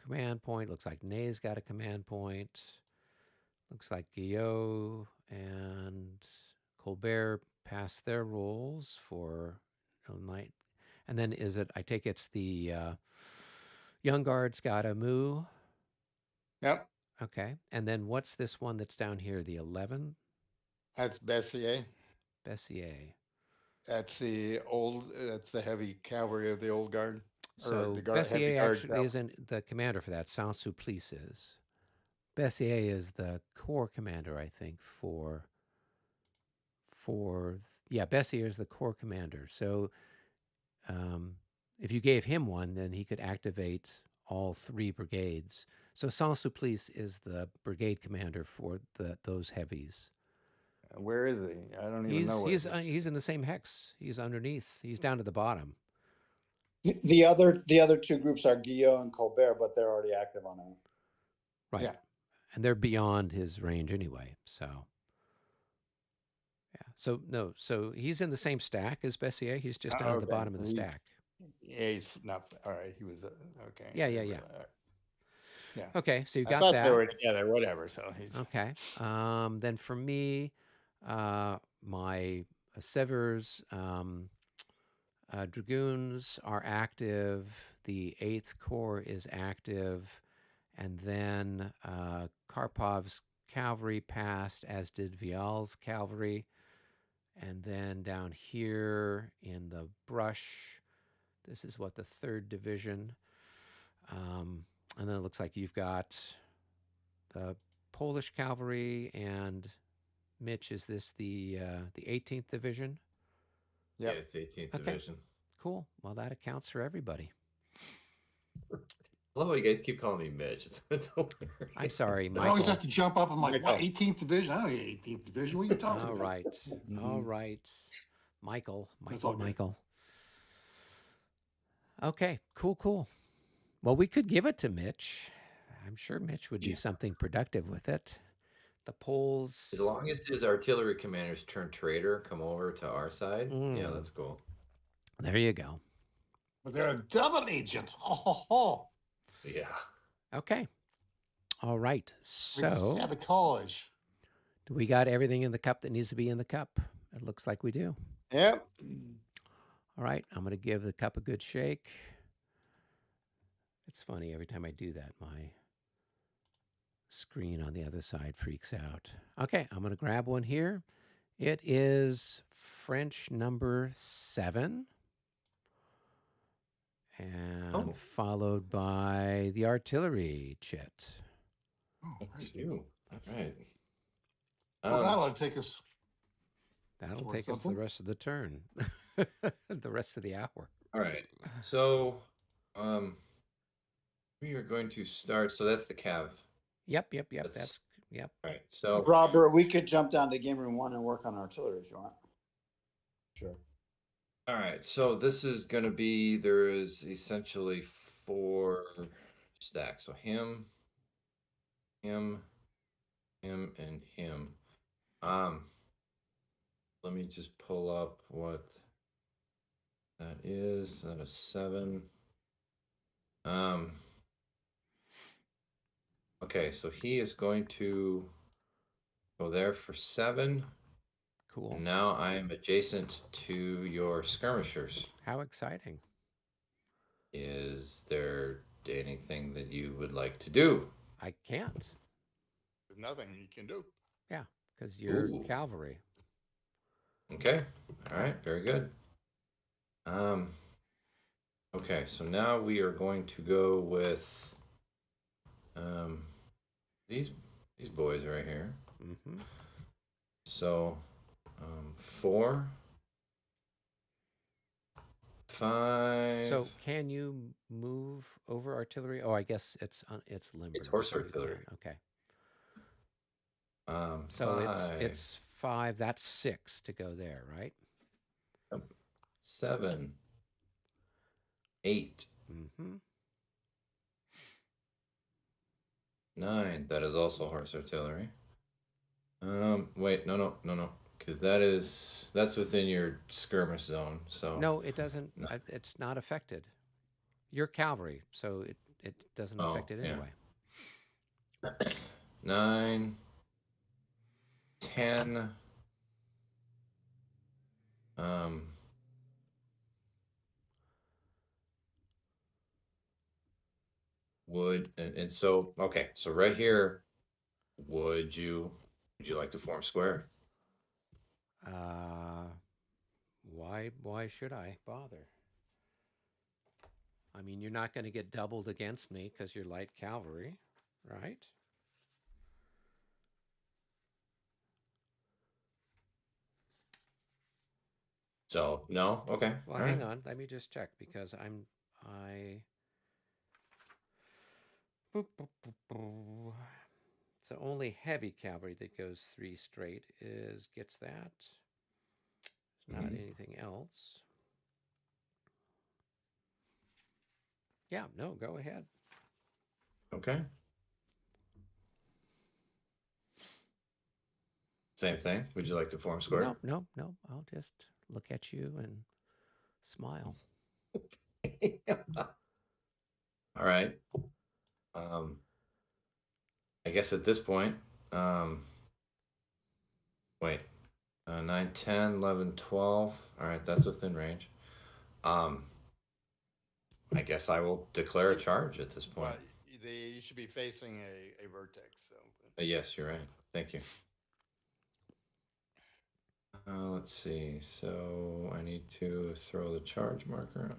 command point. Looks like Ney's got a command point. Looks like Guillot and Colbert passed their roles for night. And then I take it's the Young Guard's got a moo. Yep. Okay. And then what's this one that's down here, the 11? That's Bessier. Bessier. That's the heavy cavalry of the old guard. So Bessier actually isn't the commander for that. Saint-Sulpice is. Bessier is the corps commander, I think, Bessier is the corps commander. So if you gave him one, then he could activate all 3 brigades. So Saint-Sulpice is the brigade commander for those heavies. Where is he? I don't even know. He's in the same hex. He's underneath. He's down to the bottom. The other 2 groups are Guillot and Colbert, but they're already active on it. Right. Yeah. And they're beyond his range anyway. So yeah. So he's in the same stack as Bessier. He's just down at the bottom of the stack. Yeah, he's not all right. He was okay. Yeah. Yeah. Okay, so you got that. I thought they were together, whatever. So he's okay. Then for me, my Severs Dragoons are active. The 8th Corps is active, and then Karpov's cavalry passed, as did Vial's cavalry. And then down here in the brush, this is what the 3rd Division. And then it looks like you've got the Polish cavalry, and Mitch, is this the 18th Division? Yep. Yeah, it's the 18th Division. Cool. Well, that accounts for everybody. I love how you guys keep calling me Mitch. It's so weird. I'm sorry, Michael. I always have to jump up. I'm like, what, 18th Division? I don't need 18th Division. What are you talking about? All right. Michael. Okay, cool. Well, we could give it to Mitch. I'm sure Mitch would do something productive with it. The Poles... As long as his artillery commanders turn traitor, come over to our side. Yeah, that's cool. There you go. But they're a double agent. Yeah. Okay. All right. So... sabotage. Do we got everything in the cup that needs to be in the cup? It looks like we do. Yep. All right. I'm going to give the cup a good shake. It's funny, every time I do that, my screen on the other side freaks out. Okay, I'm going to grab one here. It is French number 7. And followed by the artillery, Chet. Oh, you. All right. Well, that'll take us. That'll take us the rest of the turn. The rest of the hour. All right. So, we are going to start. So that's the cav. Yep. That's All right. So, Robert, we could jump down to game room 1 and work on artillery if you want. Sure. All right. So this is going to be, there is essentially 4 stacks. So him, and him. Let me just pull up what that is. That is 7. Okay, so he is going to go there for 7. Cool. And now I am adjacent to your skirmishers. How exciting. Is there anything that you would like to do? I can't. There's nothing you can do. Yeah, because you're cavalry. Okay. All right. Very good. Okay, so now we are going to go with these boys right here. Mm-hmm. So 4, 5. So can you move over artillery? Oh, I guess it's limbered. It's horse artillery. Okay. So it's 5. That's 6 to go there, right? 7, 8. Mm-hmm. 9. That is also horse artillery. Wait, no, because that's within your skirmish zone. So no, it doesn't. It's not affected. You're cavalry, so it doesn't affect it anyway. 9, 10. Would and so okay. So right here, would you like to form square? Why should I bother? I mean, you're not going to get doubled against me because you're light cavalry, right? So no, okay. Well, hang on. Let me just check because So only heavy cavalry that goes 3 straight gets that. There's not anything else. Yeah, no, go ahead. Okay. Same thing. Would you like to form square? No. I'll just look at you and smile. All right. I guess at this point, wait, 9, 10, 11, 12. All right, that's within range. I guess I will declare a charge at this point. Well, you should be facing a vertex. So. Yes, you're right. Thank you. Let's see. So I need to throw the charge marker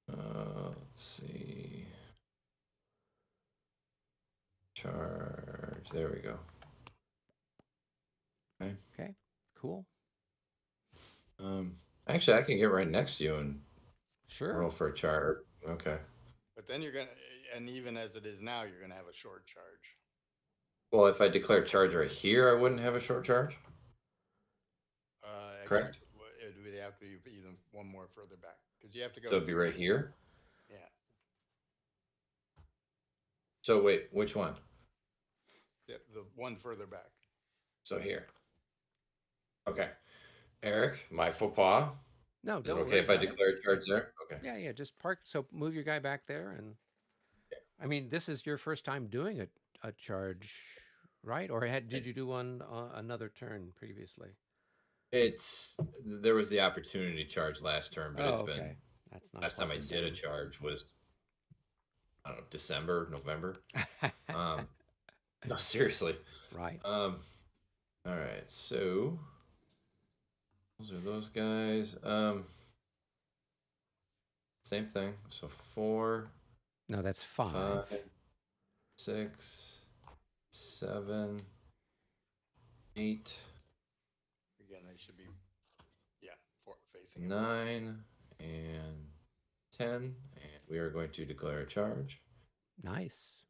on. Let's see. Charge. There we go. Okay. Cool. Actually, I can get right next to you and sure roll for a charge. Okay. But then you're gonna, and even as it is now, you're gonna have a short charge. Well, if I declare charge right here, I wouldn't have a short charge. Correct. It would have to be even one more further back because you have to go. So it'd be right here. Yeah. So wait, which one? The one further back. So here. Okay. Eric, my faux pas. No, is it okay if I declare a charge there? Okay. Yeah. Just park. So move your guy back there, and I mean, this is your first time doing a charge, right? Or did you do one another turn previously? There was the opportunity charge last turn, but it's been that's not last time I did a charge was I don't know, December, November. No, seriously. Right. All right, so those are those guys. Same thing. So 4. No, that's 5. 5, 6, 7, 8. Again, they should be, facing 9 and 10, and we are going to declare a charge. Nice.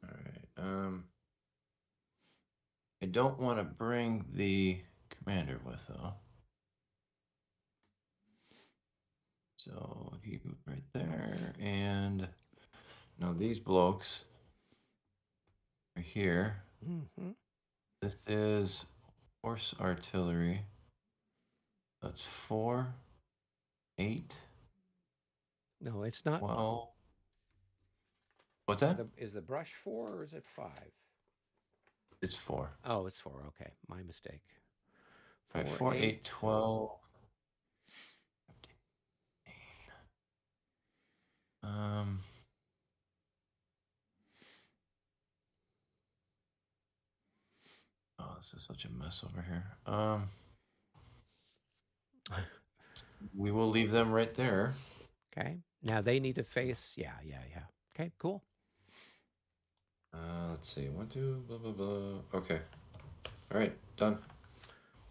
All right. I don't want to bring the commander with though. So he moved right there, and now these blokes are here. Mm-hmm. This is horse artillery. That's 4, 8. No, it's not. 12. What's that? Is the brush 4 or is it 5? It's 4. Oh, it's 4. Okay, my mistake. 4, 8, 12. Oh, this is such a mess over here. We will leave them right there. Okay. Now they need to face. Yeah. Okay, cool. Let's see. 1, 2, blah, blah, blah. Okay. All right, done.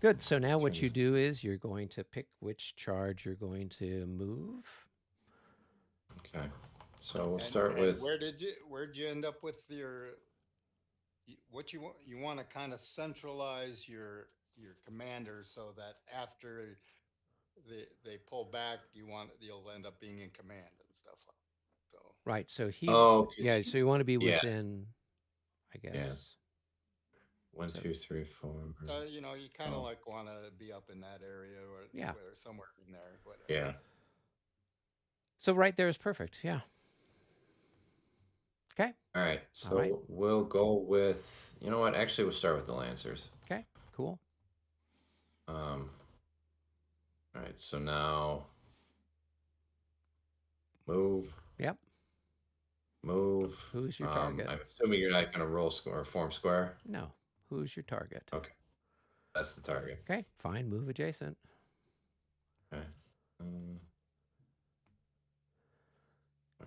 Good. So now what you do is you're going to pick which charge you're going to move. Okay. So we'll start with. Where'd you end up with what you want to kind of centralize your commander so that after they pull back, you'll end up being in command and stuff. So right. So Oh, so you want to be yeah. within, I guess. Yeah. 1, 2, 3, 4. you kind of like want to be up in that area or somewhere in there. Whatever. Yeah. So right there is perfect. Yeah. Okay. All right. So we'll go with, you know what? Actually, we'll start with the Lancers. Okay. Cool. All right. So now move. Yep. Move. Who's your target? I'm assuming you're not going to roll square or form square. No. Who's your target? Okay. That's the target. Okay. Fine. Move adjacent. Okay.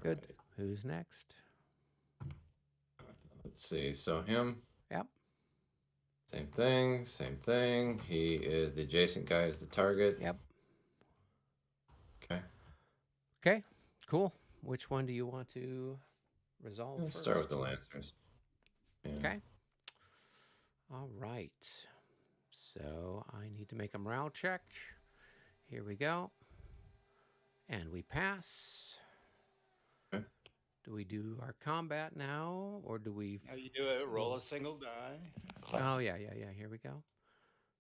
Good. Right. Who's next? Let's see. So him. Yep. Same thing. Same thing. He is the adjacent guy is the target. Yep. Okay. Okay. Cool. Which one do you want to resolve Let's first? start with the Lancers. Yeah. Okay. All right. So I need to make a morale check. Here we go. And we pass. Okay. Do we do our combat now, or do we? How you do it? Roll a single die. Oh, yeah. Here we go.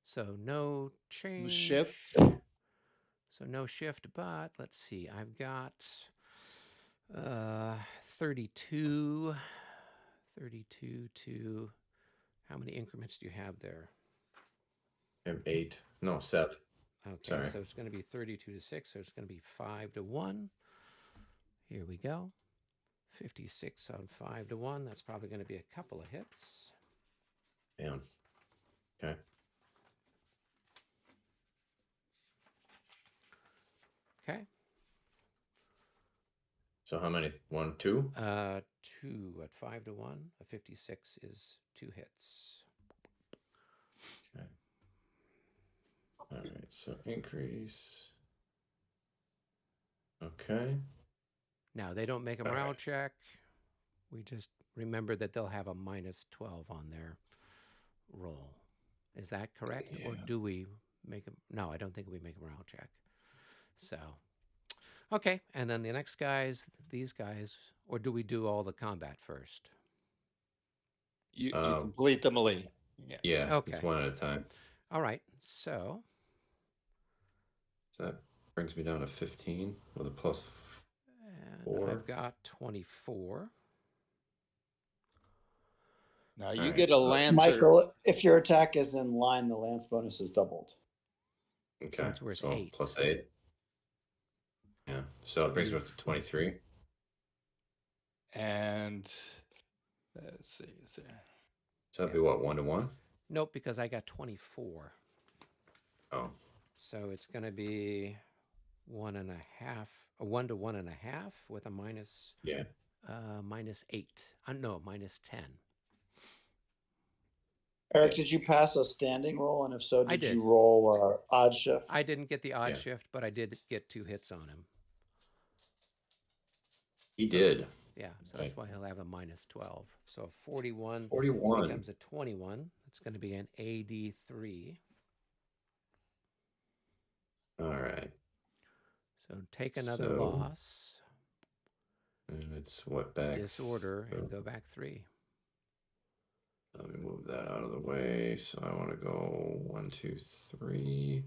So no change. Shift. So no shift, but let's see. I've got 32 to, how many increments do you have there? I have 8. No, 7. Okay, Sorry. so it's going to be 32 to 6, so it's going to be 5 to 1. Here we go. 56 on 5 to 1. That's probably going to be a couple of hits. Damn. Okay. Okay. So how many? 1, 2? 2 at 5 to 1. A 56 is 2 hits. Okay. All right, so increase. Okay. Now, they don't make a morale check. We just remember that they'll have a minus 12 on their roll. Is that correct? Yeah. Or do we make a... No, I don't think we make a morale check. So, okay. And then the next guys, these guys, or do we do all the combat first? You complete the melee. Yeah, okay. It's one at a time. All right. So that brings me down to 15 with a plus 4. I've got 24. Now you get a Lancer. Michael, if your attack is in line, the Lance bonus is doubled. Okay. So it's worth 8. Plus 8. Yeah. So it brings me up to 23. And let's see. So that'd be what, 1 to 1? Nope, because I got 24. Oh. So it's going to be 1 to 1.5 with a minus. Yeah. Minus 8. No, minus 10. Eric, did you pass a standing roll? And if so, did you roll odd shift? I didn't get the odd shift, but I did get 2 hits on him. He did. Yeah, so that's why he'll have a minus 12. So 41 41 becomes a 21. It's going to be an AD3. All right. So take another loss. And it's what back? Disorder and go back 3. Let me move that out of the way. So I want to go 1, 2, 3.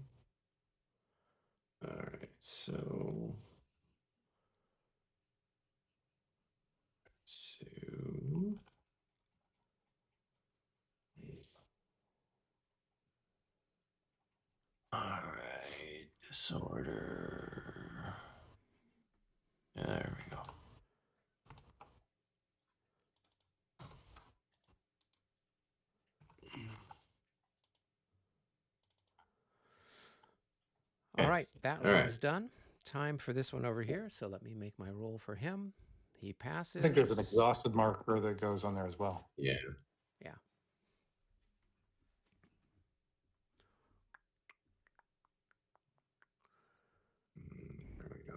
All right. So 2. All right. Disorder. There we go. All right, that one's done. Time for this one over here. So let me make my roll for him. He passes. I think there's an exhausted marker that goes on there as well. Yeah. Yeah. There we go.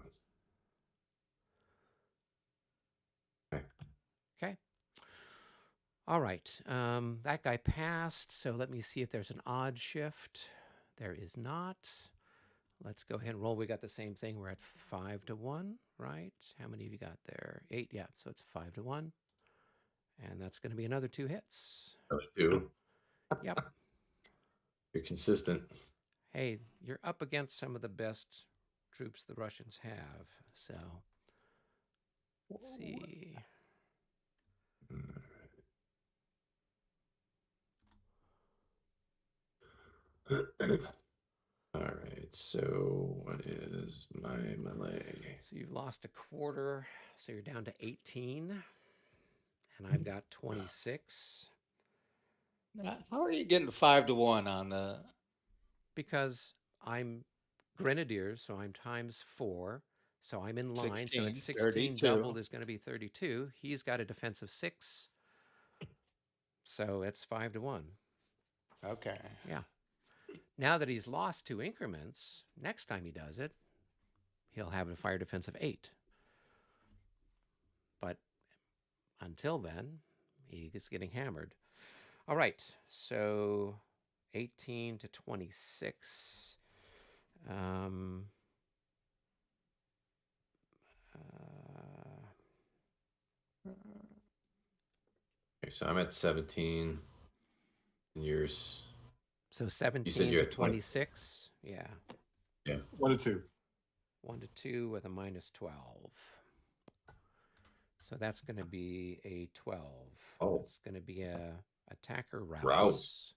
Okay. All right. That guy passed. So let me see if there's an odd shift. There is not. let's go ahead and roll. We got the same thing. We're at 5-1, right? How many have you got there? 8. Yeah, so it's 5-1. And that's going to be another 2 hits. Another 2. Yep. You're consistent. Hey, you're up against some of the best troops the Russians have. So, let's see. All right, so what is my melee? So you've lost a quarter, so you're down to 18, and I've got 26. How are you getting 5-1 on the? Because I'm grenadiers, so I'm times 4, so I'm in line. 16, so it's 16 32. doubled is going to be 32. He's got a defense of 6, so it's 5-1. Okay. Yeah. Now that he's lost 2 increments, next time he does it, he'll have a fire defense of 8. But until then, he is getting hammered. All right, so 18 to 26. Okay, so I'm at 17. And yours. So 17 you said you're to at 20. 26. Yeah. Yeah. 1 to 2. 1 to 2 with a minus 12. So that's going to be a 12. Oh. It's going to be a attacker rouse. Rouse.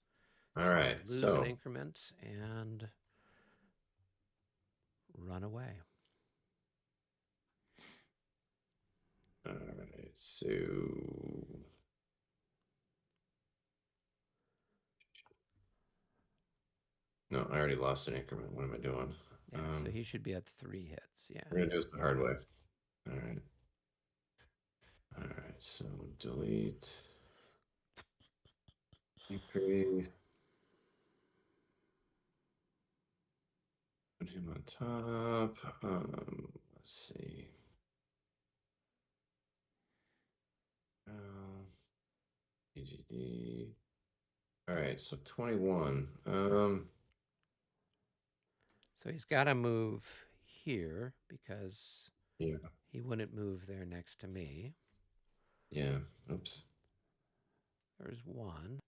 All So right. lose an increment and run away. All right. So no, I already lost an increment. What am I doing? Yeah, so he should be at 3 hits. Yeah. We're gonna do this the hard way. All right. All right. So delete. Increase. Put him on top. Let's see. EGD. All right, so 21. So he's got to move here because yeah, he wouldn't move there next to me. Yeah. Oops. There's 1.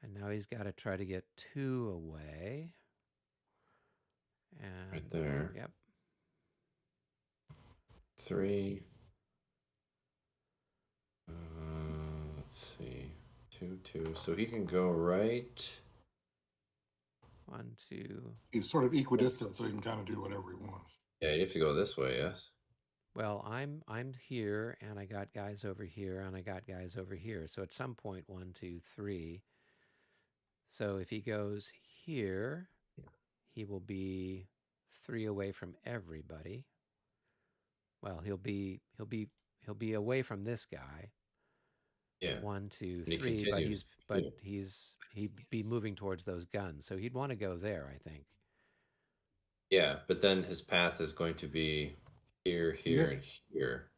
And now he's got to try to get 2 away. And right there. Yep. 3. Let's see. 2, 2. So he can go right. 1, 2. He's sort of equidistant, so he can kind of do whatever he wants. Yeah, you have to go this way, yes? Well, I'm here, and I got guys over here, and I got guys over here. So at some point, 1, 2, 3. So if he goes here, he will be 3 away from everybody. Well, he'll be away from this guy. Yeah. 1, 2, And 3. He'd be moving towards those guns. So he'd want to go there, I think. Yeah, but then his path is going to be here, here, and here.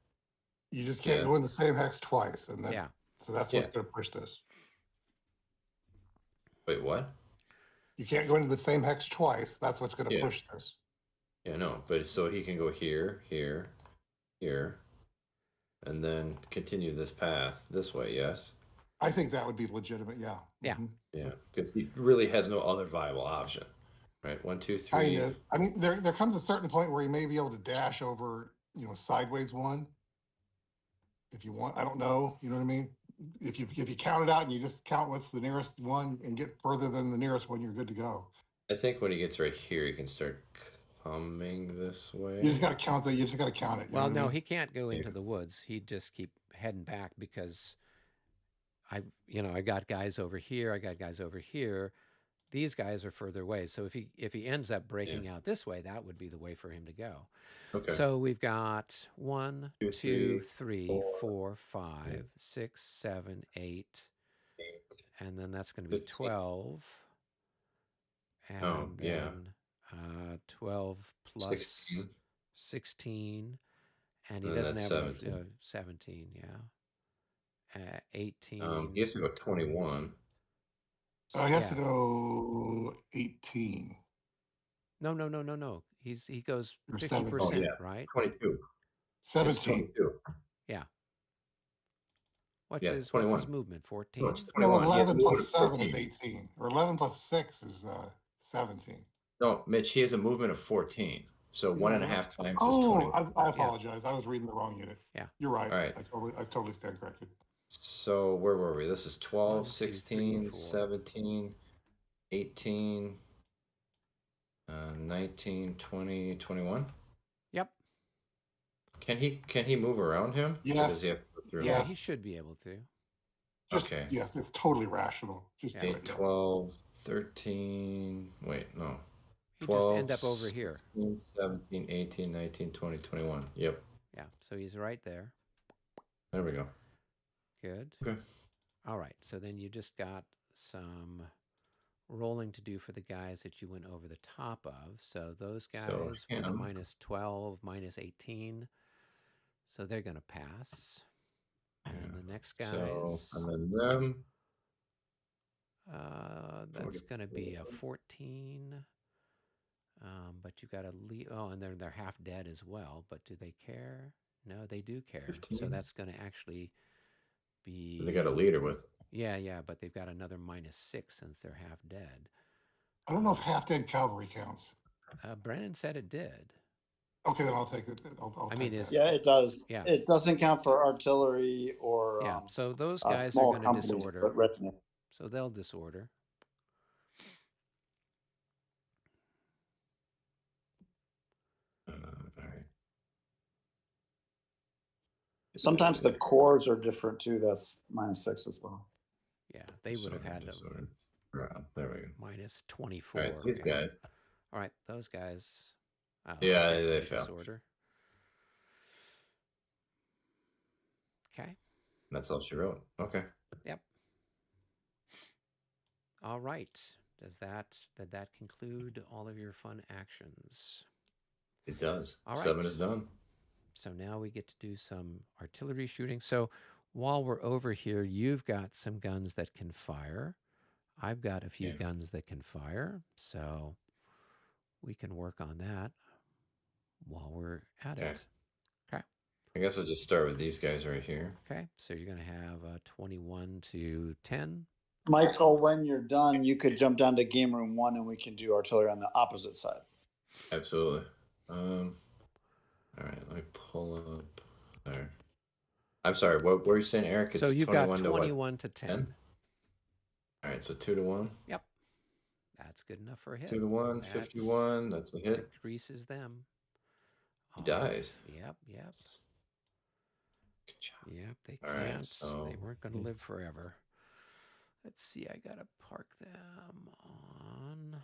You just can't go in the same hex twice, and that, so that's what's going to push this. Wait, what? You can't go into the same hex twice. That's what's going to push this. Yeah, no, but so he can go here, here, here, and then continue this path this way, yes? I think that would be legitimate, yeah. Yeah. Mm-hmm. Yeah, because he really has no other viable option, right? 1, 2, 3. Kind of. I mean, there comes a certain point where he may be able to dash over, sideways 1. If you want, I don't know, you know what I mean? If you count it out and you just count what's the nearest one and get further than the nearest one, you're good to go. I think when he gets right here, he can start coming this way. You just got to count that. You just got to count it. Well, no, he can't go into the woods. He'd just keep heading back because I got guys over here. I got guys over here. These guys are further away. So if he ends up breaking out this way, that would be the way for him to go. Okay. So we've got 1, 2, 3, 4, 5, 6, 7, 8, and then that's going to be 12. And then 12 plus 16. And he doesn't have 17, yeah. 18. He has to go 21. He has to go 18. No. He goes Or 50%, Oh, yeah. right? 22. It's 17. 22. Yeah. What's Yeah, his 21. movement? No, 14? it's No, 21. He has a 11 movement plus of 7 is 14. 18. Or 11 plus 6 is 17. No, Mitch, he has a movement of 14. So Yeah, one and a what? half times is Oh, 21. I apologize. I was reading the wrong unit. Yeah. You're right. All right. I totally stand corrected. So where were we? This is 12, 1, 2, 3, 16, 4. 17, 18, 19, 20, 21. Yep. Can he move around him? Or Yes. does he have to go through? Yeah, Yes. he should be able to. Just, Okay. Yes, it's totally rational. Just do 8, it. Yes. 12, 13. Wait, no. He 12, just end up over here. 16, 17, 18, 19, 20, 21. Yep. Yeah, so he's right there. There we go. Good. Okay. All right, so then you just got some rolling to do for the guys that you went over the top of. So those guys with a minus 12, minus 18. So they're going to pass. And the next guys. So, and then them. That's going to be a 14. But you got to leave. Oh, and they're half dead as well. But do they care? No, they do care. 15. So that's going to actually be. They got a leader with. Yeah, but they've got another minus 6 since they're half dead. I don't know if half-dead cavalry counts. Brennan said it did. Okay, then I'll take it. I'll I mean, take that. Yeah, it does. Yeah. It doesn't count for artillery or Yeah, so those guys are small going to companies, disorder. but retinue. So they'll disorder. All right. Sometimes the cores are different too. That's minus 6 as well. Yeah, they would have had to. There we go. Minus 24. All right, these guys. All right, those guys. Oh, Yeah, okay, they fell. disorder. Okay. That's all she wrote. Okay. Yep. All right. Did that conclude all of your fun actions? It does. All right. 7 is done. So now we get to do some artillery shooting. So while we're over here, you've got some guns that can fire. I've got a few guns that can fire. So we can work on that while we're at it. Okay. I guess I'll just start with these guys right here. Okay. So you're going to have a 21 to 10. Michael, when you're done, you could jump down to game room 1 and we can do artillery on the opposite side. Absolutely. All right, let me pull up there. I'm sorry, what were you saying, Eric? It's so you've got 21 to 10. All right, so 2 to 1. Yep. That's good enough for a hit. 2 to 1, 51. That's a hit. Increases them. He dies. Yep. Good job. Yep, they All can't. right, so they weren't going to live forever. Let's see. I got to park them on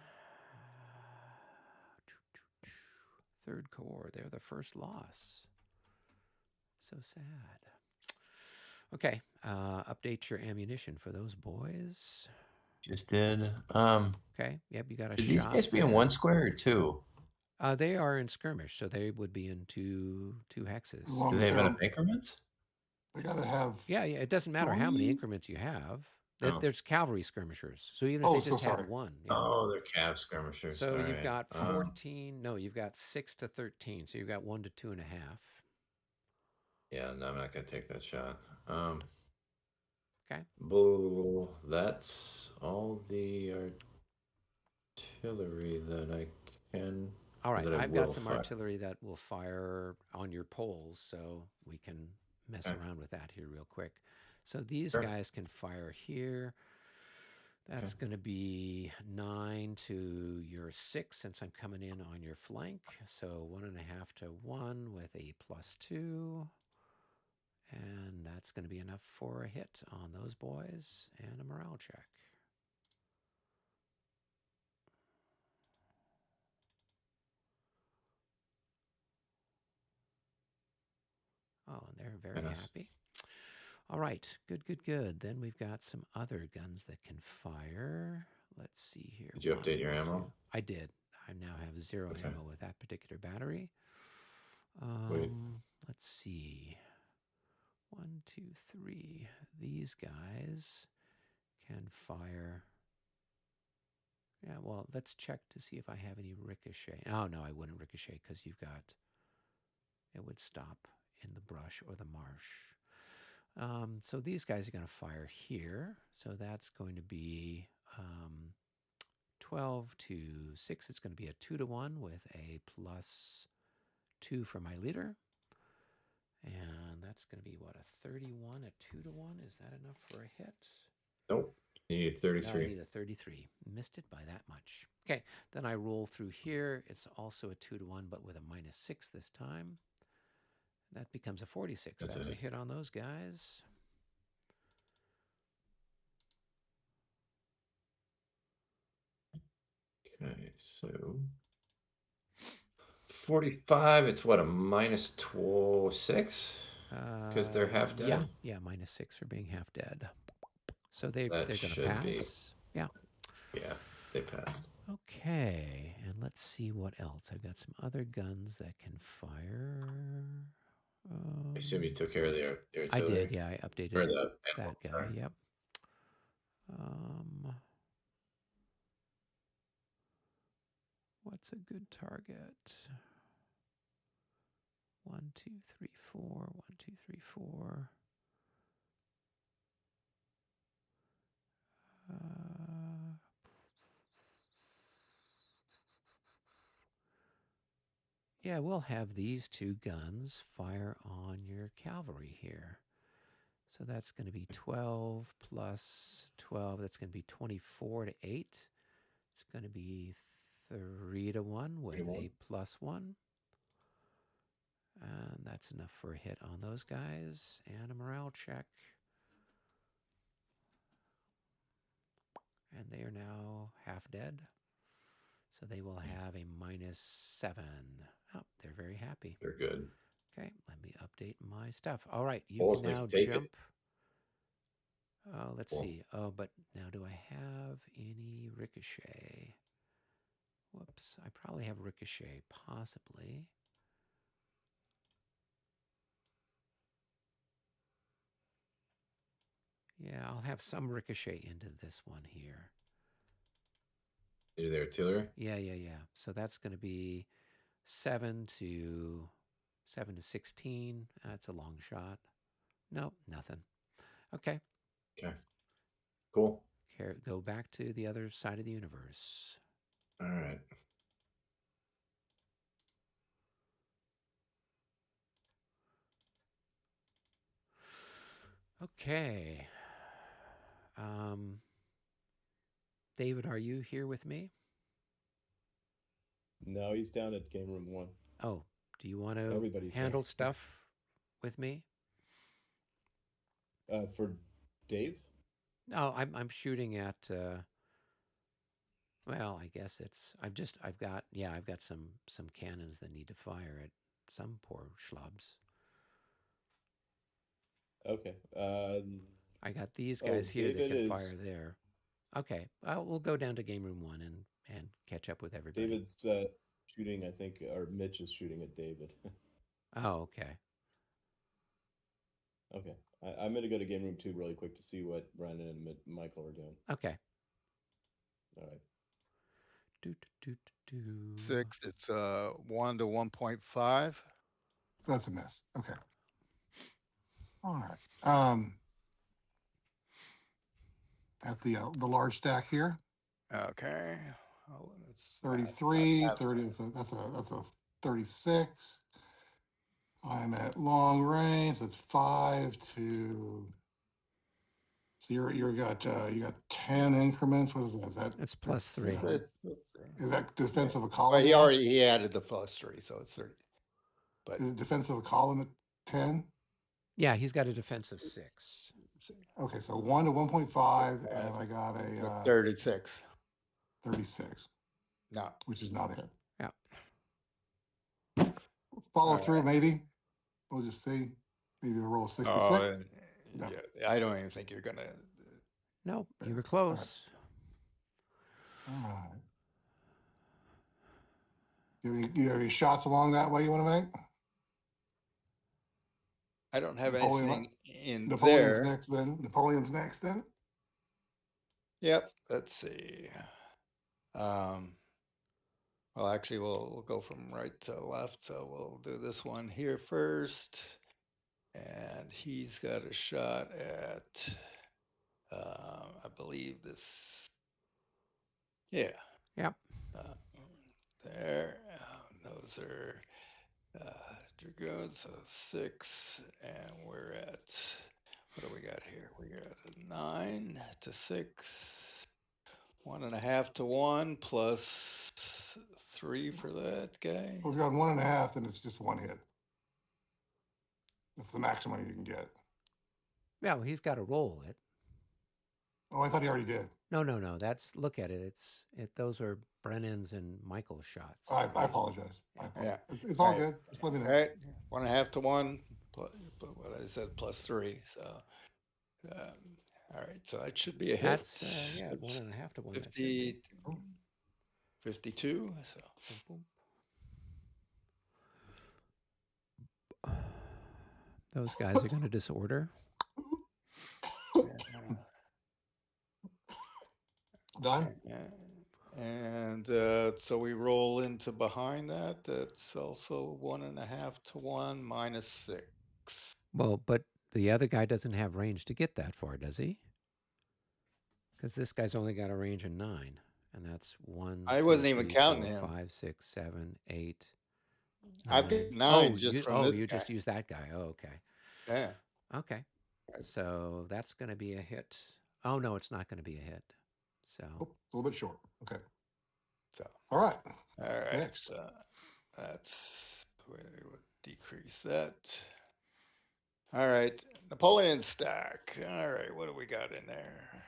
3rd Corps. They're the first loss. So sad. Okay. Update your ammunition for those boys. Just did. Okay. Yep, you got a shot. Should these guys be in 1 square or 2? They are in skirmish, so they would be in two hexes. Do they have enough increments? They got to have. Yeah. It doesn't matter how many increments you have. There's cavalry skirmishers. So even if they just had one. Yeah. Oh, they're cav skirmishers. So you've got 14. No, you've got 6 to 13. So you've got 1 to 2.5. Yeah, no, I'm not going to take that shot. Okay. Blue, that's all the artillery that I can. All right, I've got some artillery that will fire on your poles, so we can mess around with that here real quick. So these guys can fire here. That's going to be 9 to your 6 since I'm coming in on your flank. So 1.5 to 1 with a +2. And that's going to be enough for a hit on those boys and a morale check. Oh, and they're very happy. All right, good. Then we've got some other guns that can fire. Let's see here. Did you update your ammo? I did. I now have 0 ammo with that particular battery. Let's see. 1, 2, 3. These guys can fire Yeah, well, let's check to see if I have any ricochet. Oh, no, I wouldn't ricochet because you've got, it would stop in the brush or the marsh. So these guys are going to fire here. So that's going to be 12 to 6. It's going to be a 2-to-1 with a +2 for my leader. And that's going to be, what, a 31, a 2-to-1? Is that enough for a hit? Nope. You need 33. No, I need a 33. Missed it by that much. Okay, then I roll through here. It's also a 2-to-1, but with a -6 this time. That becomes a 46. That's a hit on those guys. Okay, so 45. It's what, a -6? Because they're half dead. Yeah, yeah, -6 for being half dead. So they're going to pass. Yeah. Yeah, they passed. Okay, and let's see what else. I've got some other guns that can fire. I assume you took care of the artillery. I did, yeah. I updated that guy. Sorry. Yep. What's a good target? 1, 2, 3, 4. 1, 2, 3, 4. Yeah, we'll have these two guns fire on your cavalry here. So that's going to be 12 plus 12. That's going to be 24 to 8. It's going to be 3-to-1 with a +1. And that's enough for a hit on those guys. And a morale check. And they are now half dead. So they will have a -7. Oh, they're very happy. They're good. Okay, let me update my stuff. All right, you can now jump. Let's see. Oh, but now do I have any ricochet? Whoops, I probably have ricochet, possibly. Yeah, I'll have some ricochet into this one here. Into the artillery? Yeah. So that's going to be 7 to 16. That's a long shot. Nope, nothing. Okay. Okay. Cool. Go back to the other side of the universe. All right. Okay. David, are you here with me? No, he's down at game room 1. Oh, do you want to handle stuff with me? For Dave? No, I'm shooting at. Well, I guess it's. I've got some cannons that need to fire at some poor schlubs. Okay. I got these guys here that can fire there. Okay, we'll go down to game room 1 and catch up with everybody. David's shooting, I think, or Mitch is shooting at David. Oh, okay. Okay. I'm going to go to game room 2 really quick to see what Brandon and Michael are doing. Okay. All right. 6. It's 1 to 1.5. So that's a miss. Okay. All right. At the large stack here. Okay. 33, 30. That's a 36. I'm at long range. That's 5 to. So you got 10 increments. What is that? It's +3. Is that defensive a column? Well, he added the +3, so it's 30. But is it defensive a column at 10? Yeah, he's got a defensive 6. Okay, so 1 to 1.5, and I got a 36. 36. No, which is not a hit. Yeah. Follow through, maybe. We'll just see. Maybe a roll of 66. No. Yeah, I don't even think you're gonna. No, you were close. All right. Do you have any shots along that way you want to make? I don't have anything in Napoleon's there. Napoleon's next then? Yep. Let's see. Well, actually, we'll go from right to left. So we'll do this one here first. And he's got a shot at, I believe this. Yeah. Yep. There. Those are Dragoons, so 6. And we're at, what do we got here? We got a 9 to 6. 1.5 to 1 plus 3 for that guy. Well, if you got 1.5, then it's just one hit. That's the maximum you can get. Yeah, well, he's got to roll it. Oh, I thought he already did. No. That's, look at it. Those are Brennan's and Michael's shots. I apologize. Yeah. It's all good. Just let me know. All right. 1.5 to 1. Plus, what I said, plus 3. So, all right. So that should be a hit. That's 1.5 to 1. 50, 52. So. Boom, boom. Those guys are going to disorder. Done. And so we roll into behind that. That's also 1.5 to 1 minus 6. Well, but the other guy doesn't have range to get that far, does he? Because this guy's only got a range of 9, and that's 1. I 2, wasn't even 3, counting 4, him. 5, 6, 7, 8. I've got 9 just from this you guy. just used that guy. Oh, okay. Yeah. Okay. So that's going to be a hit. Oh no, it's not going to be a hit. So a little bit short. Okay. So all right. Next. That's where we would decrease that. All right, Napoleon stack. All right, what do we got in there?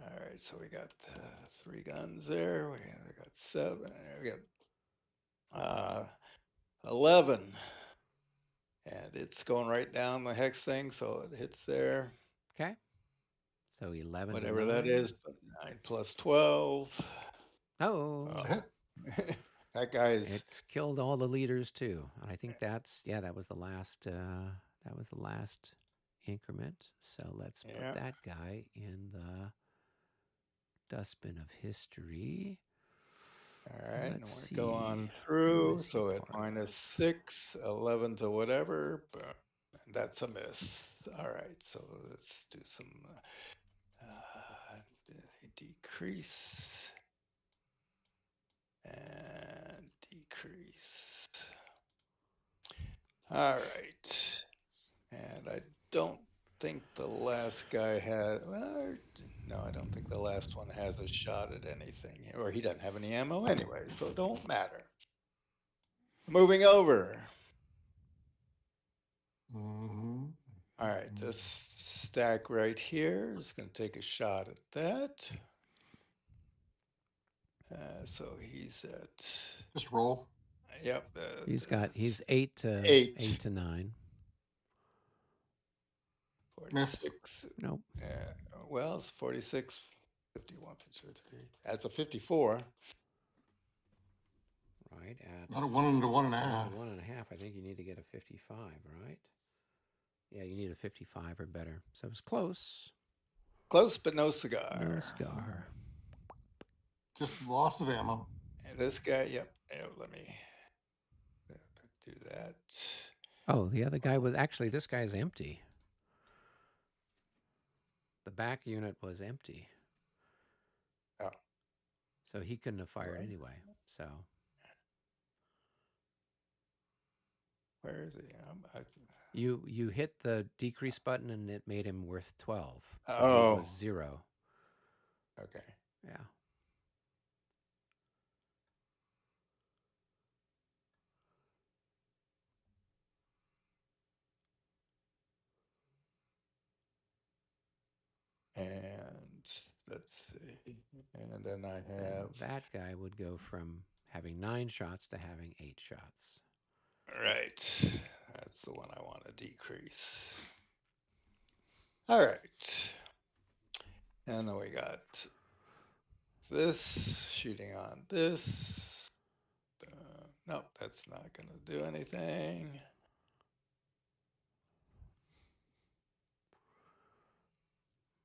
All right, so we got 3 guns there. We got 7. We got 11, and it's going right down the hex thing, so it hits there. Okay. So 11. Whatever that is, 9 plus 12. Oh. That guy's. It killed all the leaders too, and I think that was the last. That was the last increment. So let's put that guy in the dustbin of history. All right, and we'll go on through. So at minus 6, 11 to whatever, and that's a miss. All right, so let's do some decrease and decrease. All right, and I don't think the last guy had. Well, no, I don't think the last one has a shot at anything, or he doesn't have any ammo anyway, so it don't matter. Moving over. Mm-hmm. All right, this stack right here is going to take a shot at that. So he's at. Just roll. Yep. He's 8 to 9. 46. Nope. Well, it's 46, 51, 53. That's a 54. Right at. Not a 1 to 1.5. 1.5. I think you need to get a 55, right? Yeah, you need a 55 or better. So it's close. Close, but no cigar. No cigar. Just loss of ammo. And this guy, yep. Let me do that. Oh, the other guy was actually, this guy's empty. The back unit was empty. Oh. So he couldn't have fired anyway. So. Where is he? You hit the decrease button and it made him worth 12. Oh. It was 0. Okay. Yeah. And let's see. And then I have. And that guy would go from having 9 shots to having 8 shots. Right. That's the one I want to decrease. All right. And then we got this shooting on this. Nope, that's not going to do anything.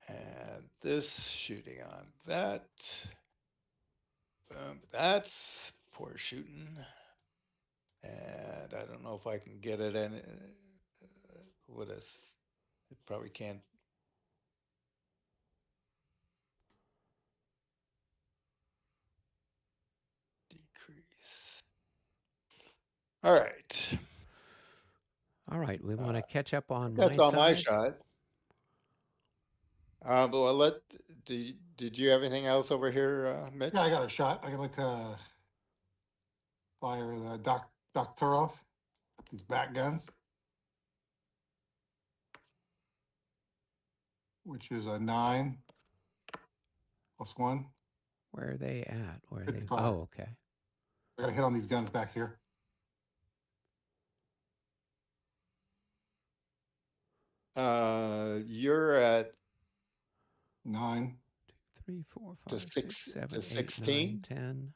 And this shooting on that. That's poor shooting. And I don't know if I can get it in with us. It probably can't. Decrease. All right. All right, we want to catch up on That's my all my side. shot. But I'll did you have anything else over here, Mitch? Yeah, I got a shot. I can like to fire the Doktorov with these back guns, which is a 9 + 1. Where are they at? Where are they? 55. Oh, okay. I got to hit on these guns back here. You're at 9. 2, 3, 4, to 5, 6, 6 7, to 8, 16. 9, 10.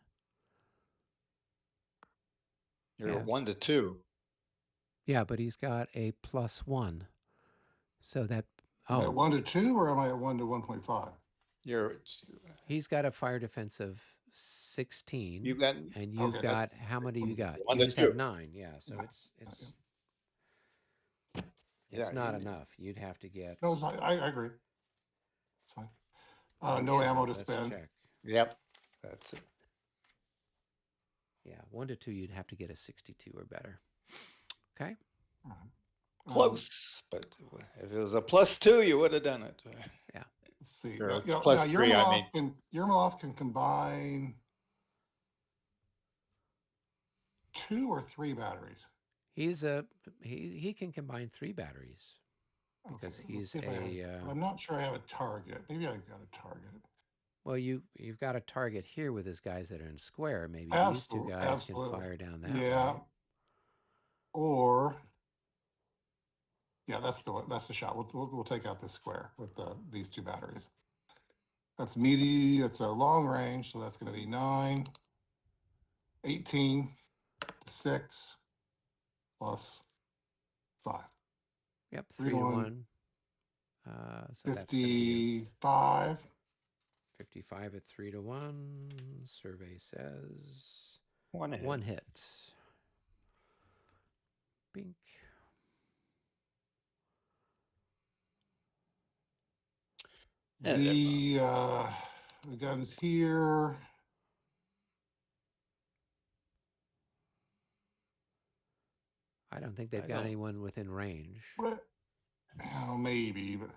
You're Yeah. 1 to 2. Yeah, but he's got a +1. So that, Am I at oh, 1 to 2 or am I at 1 to 1.5? he's got a fire defense of 16. You got, and you've Okay, got, how many you got? 1 You to just 2. have 9. Yeah, so Yeah. it's not enough. You'd have to get. No, I agree. It's fine. No Again, ammo to let's spend. check. Yep, that's it. Yeah, 1 to 2, you'd have to get a 62 or better. Okay. Close, but if it was a +2, you would have done it. Yeah. Let's see. Or Now, +3, I mean. Yermolov can combine 2 or 3 batteries. He can combine 3 batteries because Okay, he's I'm not sure I have a target. Maybe I've got a target. Well, you've got a target here with his guys that are in square. Maybe these two guys Absolutely. can fire down that Yeah. way. Or yeah, that's the shot. We'll take out this square with these 2 batteries. That's meaty. It's a long range, so that's going to be 9, 18 to 6 plus 5. Yep, 3 to 1. So 55. 55 at 3 to 1. Survey says 1 hit. 1 hit. Bink. The guns here. I don't think they've got anyone within range. What? Oh, maybe, but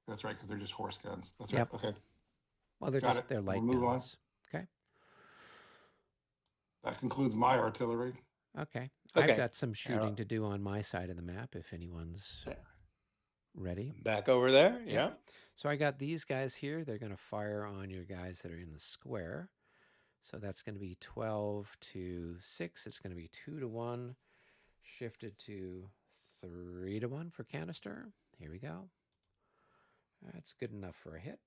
that's right, because they're just horse guns. That's right. Okay. Well, they're light we'll move guns. Okay. That concludes my artillery. Okay. I've got some shooting to do on my side of the map if anyone's ready. Back over there. Yeah. So I got these guys here. They're going to fire on your guys that are in the square. So that's going to be 12 to 6. It's going to be 2 to 1. Shifted to 3 to 1 for canister. Here we go. That's good enough for a hit.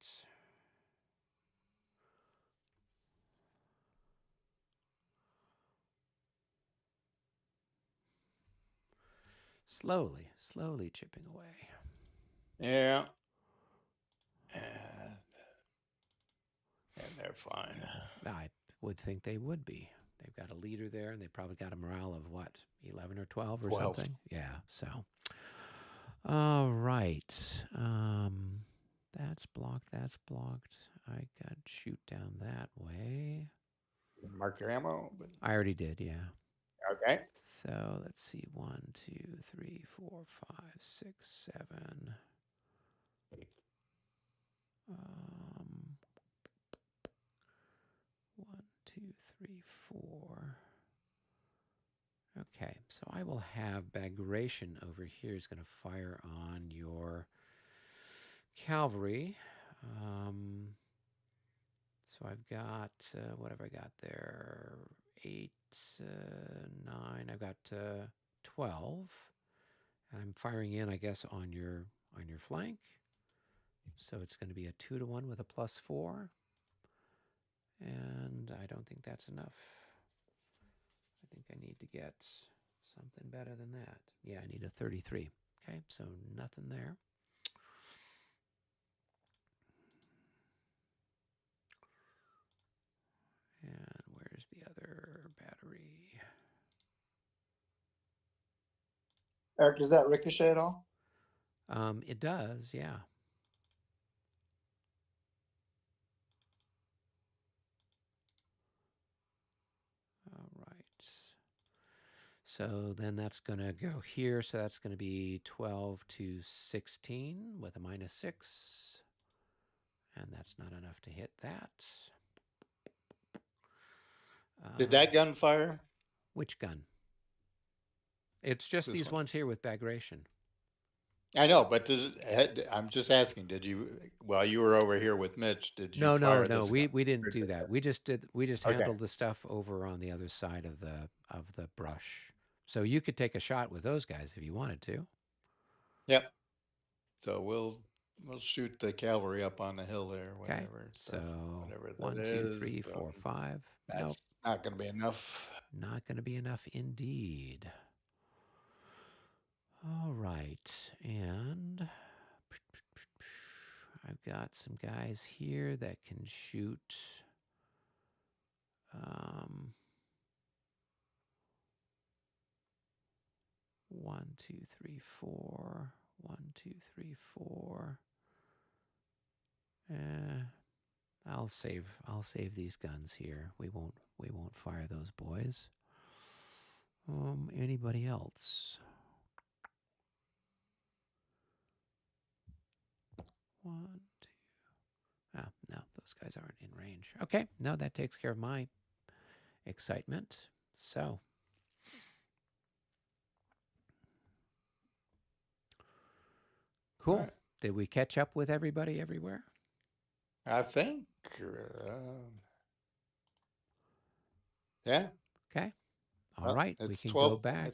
Slowly chipping away. Yeah. And they're fine. I would think they would be. They've got a leader there, and they probably got a morale of what, 11 or 12 or 12. something? Yeah, so. All right. That's blocked. I got shoot down that way. Mark your ammo. I already did, yeah. Okay. So let's see. 1, 2, 3, 4, 5, 6, 7. 1, 2, 3, 4. Okay, so I will have Bagration over here is going to fire on your cavalry. So I've got, what have I got there? 8, 9, I've got 12. And I'm firing in, I guess, on your flank. So it's going to be a 2 to 1 with a +4. And I don't think that's enough. I think I need to get something better than that. Yeah, I need a 33. Okay, so nothing there. battery. Eric, does that ricochet at all? It does, yeah. All right. So then that's going to go here. So that's going to be 12 to 16 with a -6. And that's not enough to hit that. Did that gun fire? Which gun? It's just This these one. ones here with bagration. I know, but I'm just asking, did you, while you were over here with Mitch, did you No, fire no, this we gun? didn't do that. We just Okay. handled the stuff over on the other side of the brush. So you could take a shot with those guys if you wanted to. Yep. So we'll shoot the cavalry up on the hill there, whatever. So whatever that 1, 2, is, 3, 4, 5. That's Nope, not going to be enough. not going to be enough indeed. All right, and I've got some guys here that can shoot. 1, 2, 3, 4. 1, 2, 3, 4. I'll save these guns here. We won't fire those boys. Anybody else? 1, 2. Oh, no, those guys aren't in range. Okay, no, that takes care of my excitement. So, cool. Right. Did we catch up with everybody everywhere? I think. Yeah. Okay. All right. We can 12, go back.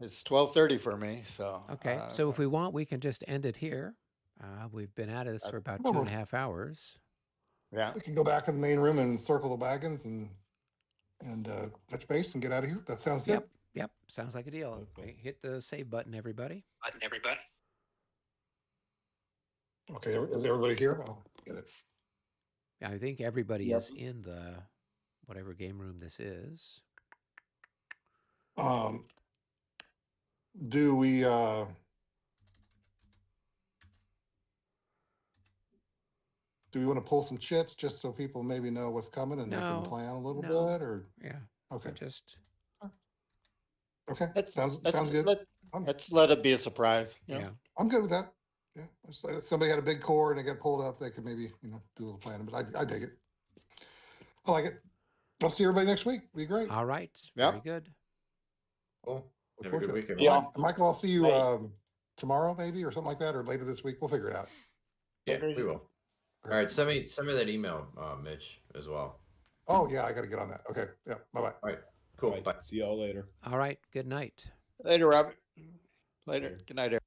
It's 12:30 for me. So. Okay. So if we want, we can just end it here. We've been at this for about 2.5 hours. Yeah. We can go back in the main room and circle the wagons and touch base and get out of here. That sounds good. Yep. Sounds like a deal. Okay. Hit the save button, everybody. Okay. Is everybody here? I'll get it. I think everybody is in the whatever game room this is. Do we want to pull some chits just so people maybe know what's coming and they can plan a little bit, or okay, just okay. Sounds good. Let's let it be a surprise. Yeah, I'm good with that. Yeah, if somebody had a big core and they get pulled up, they could maybe do a little planning. But I dig it. I like it. I'll see everybody next week. Be great. All right. Very good. Cool. Have a good weekend. Yeah, Michael, I'll see you tomorrow maybe, or something like that, or later this week. We'll figure it out. Yeah, we will. All right, send me that email, Mitch, as well. Oh yeah, I got to get on that. Okay, yeah. Bye. All right, cool. Bye. See y'all later. All right. Good night. Later, Robert. Later. Good night, Eric.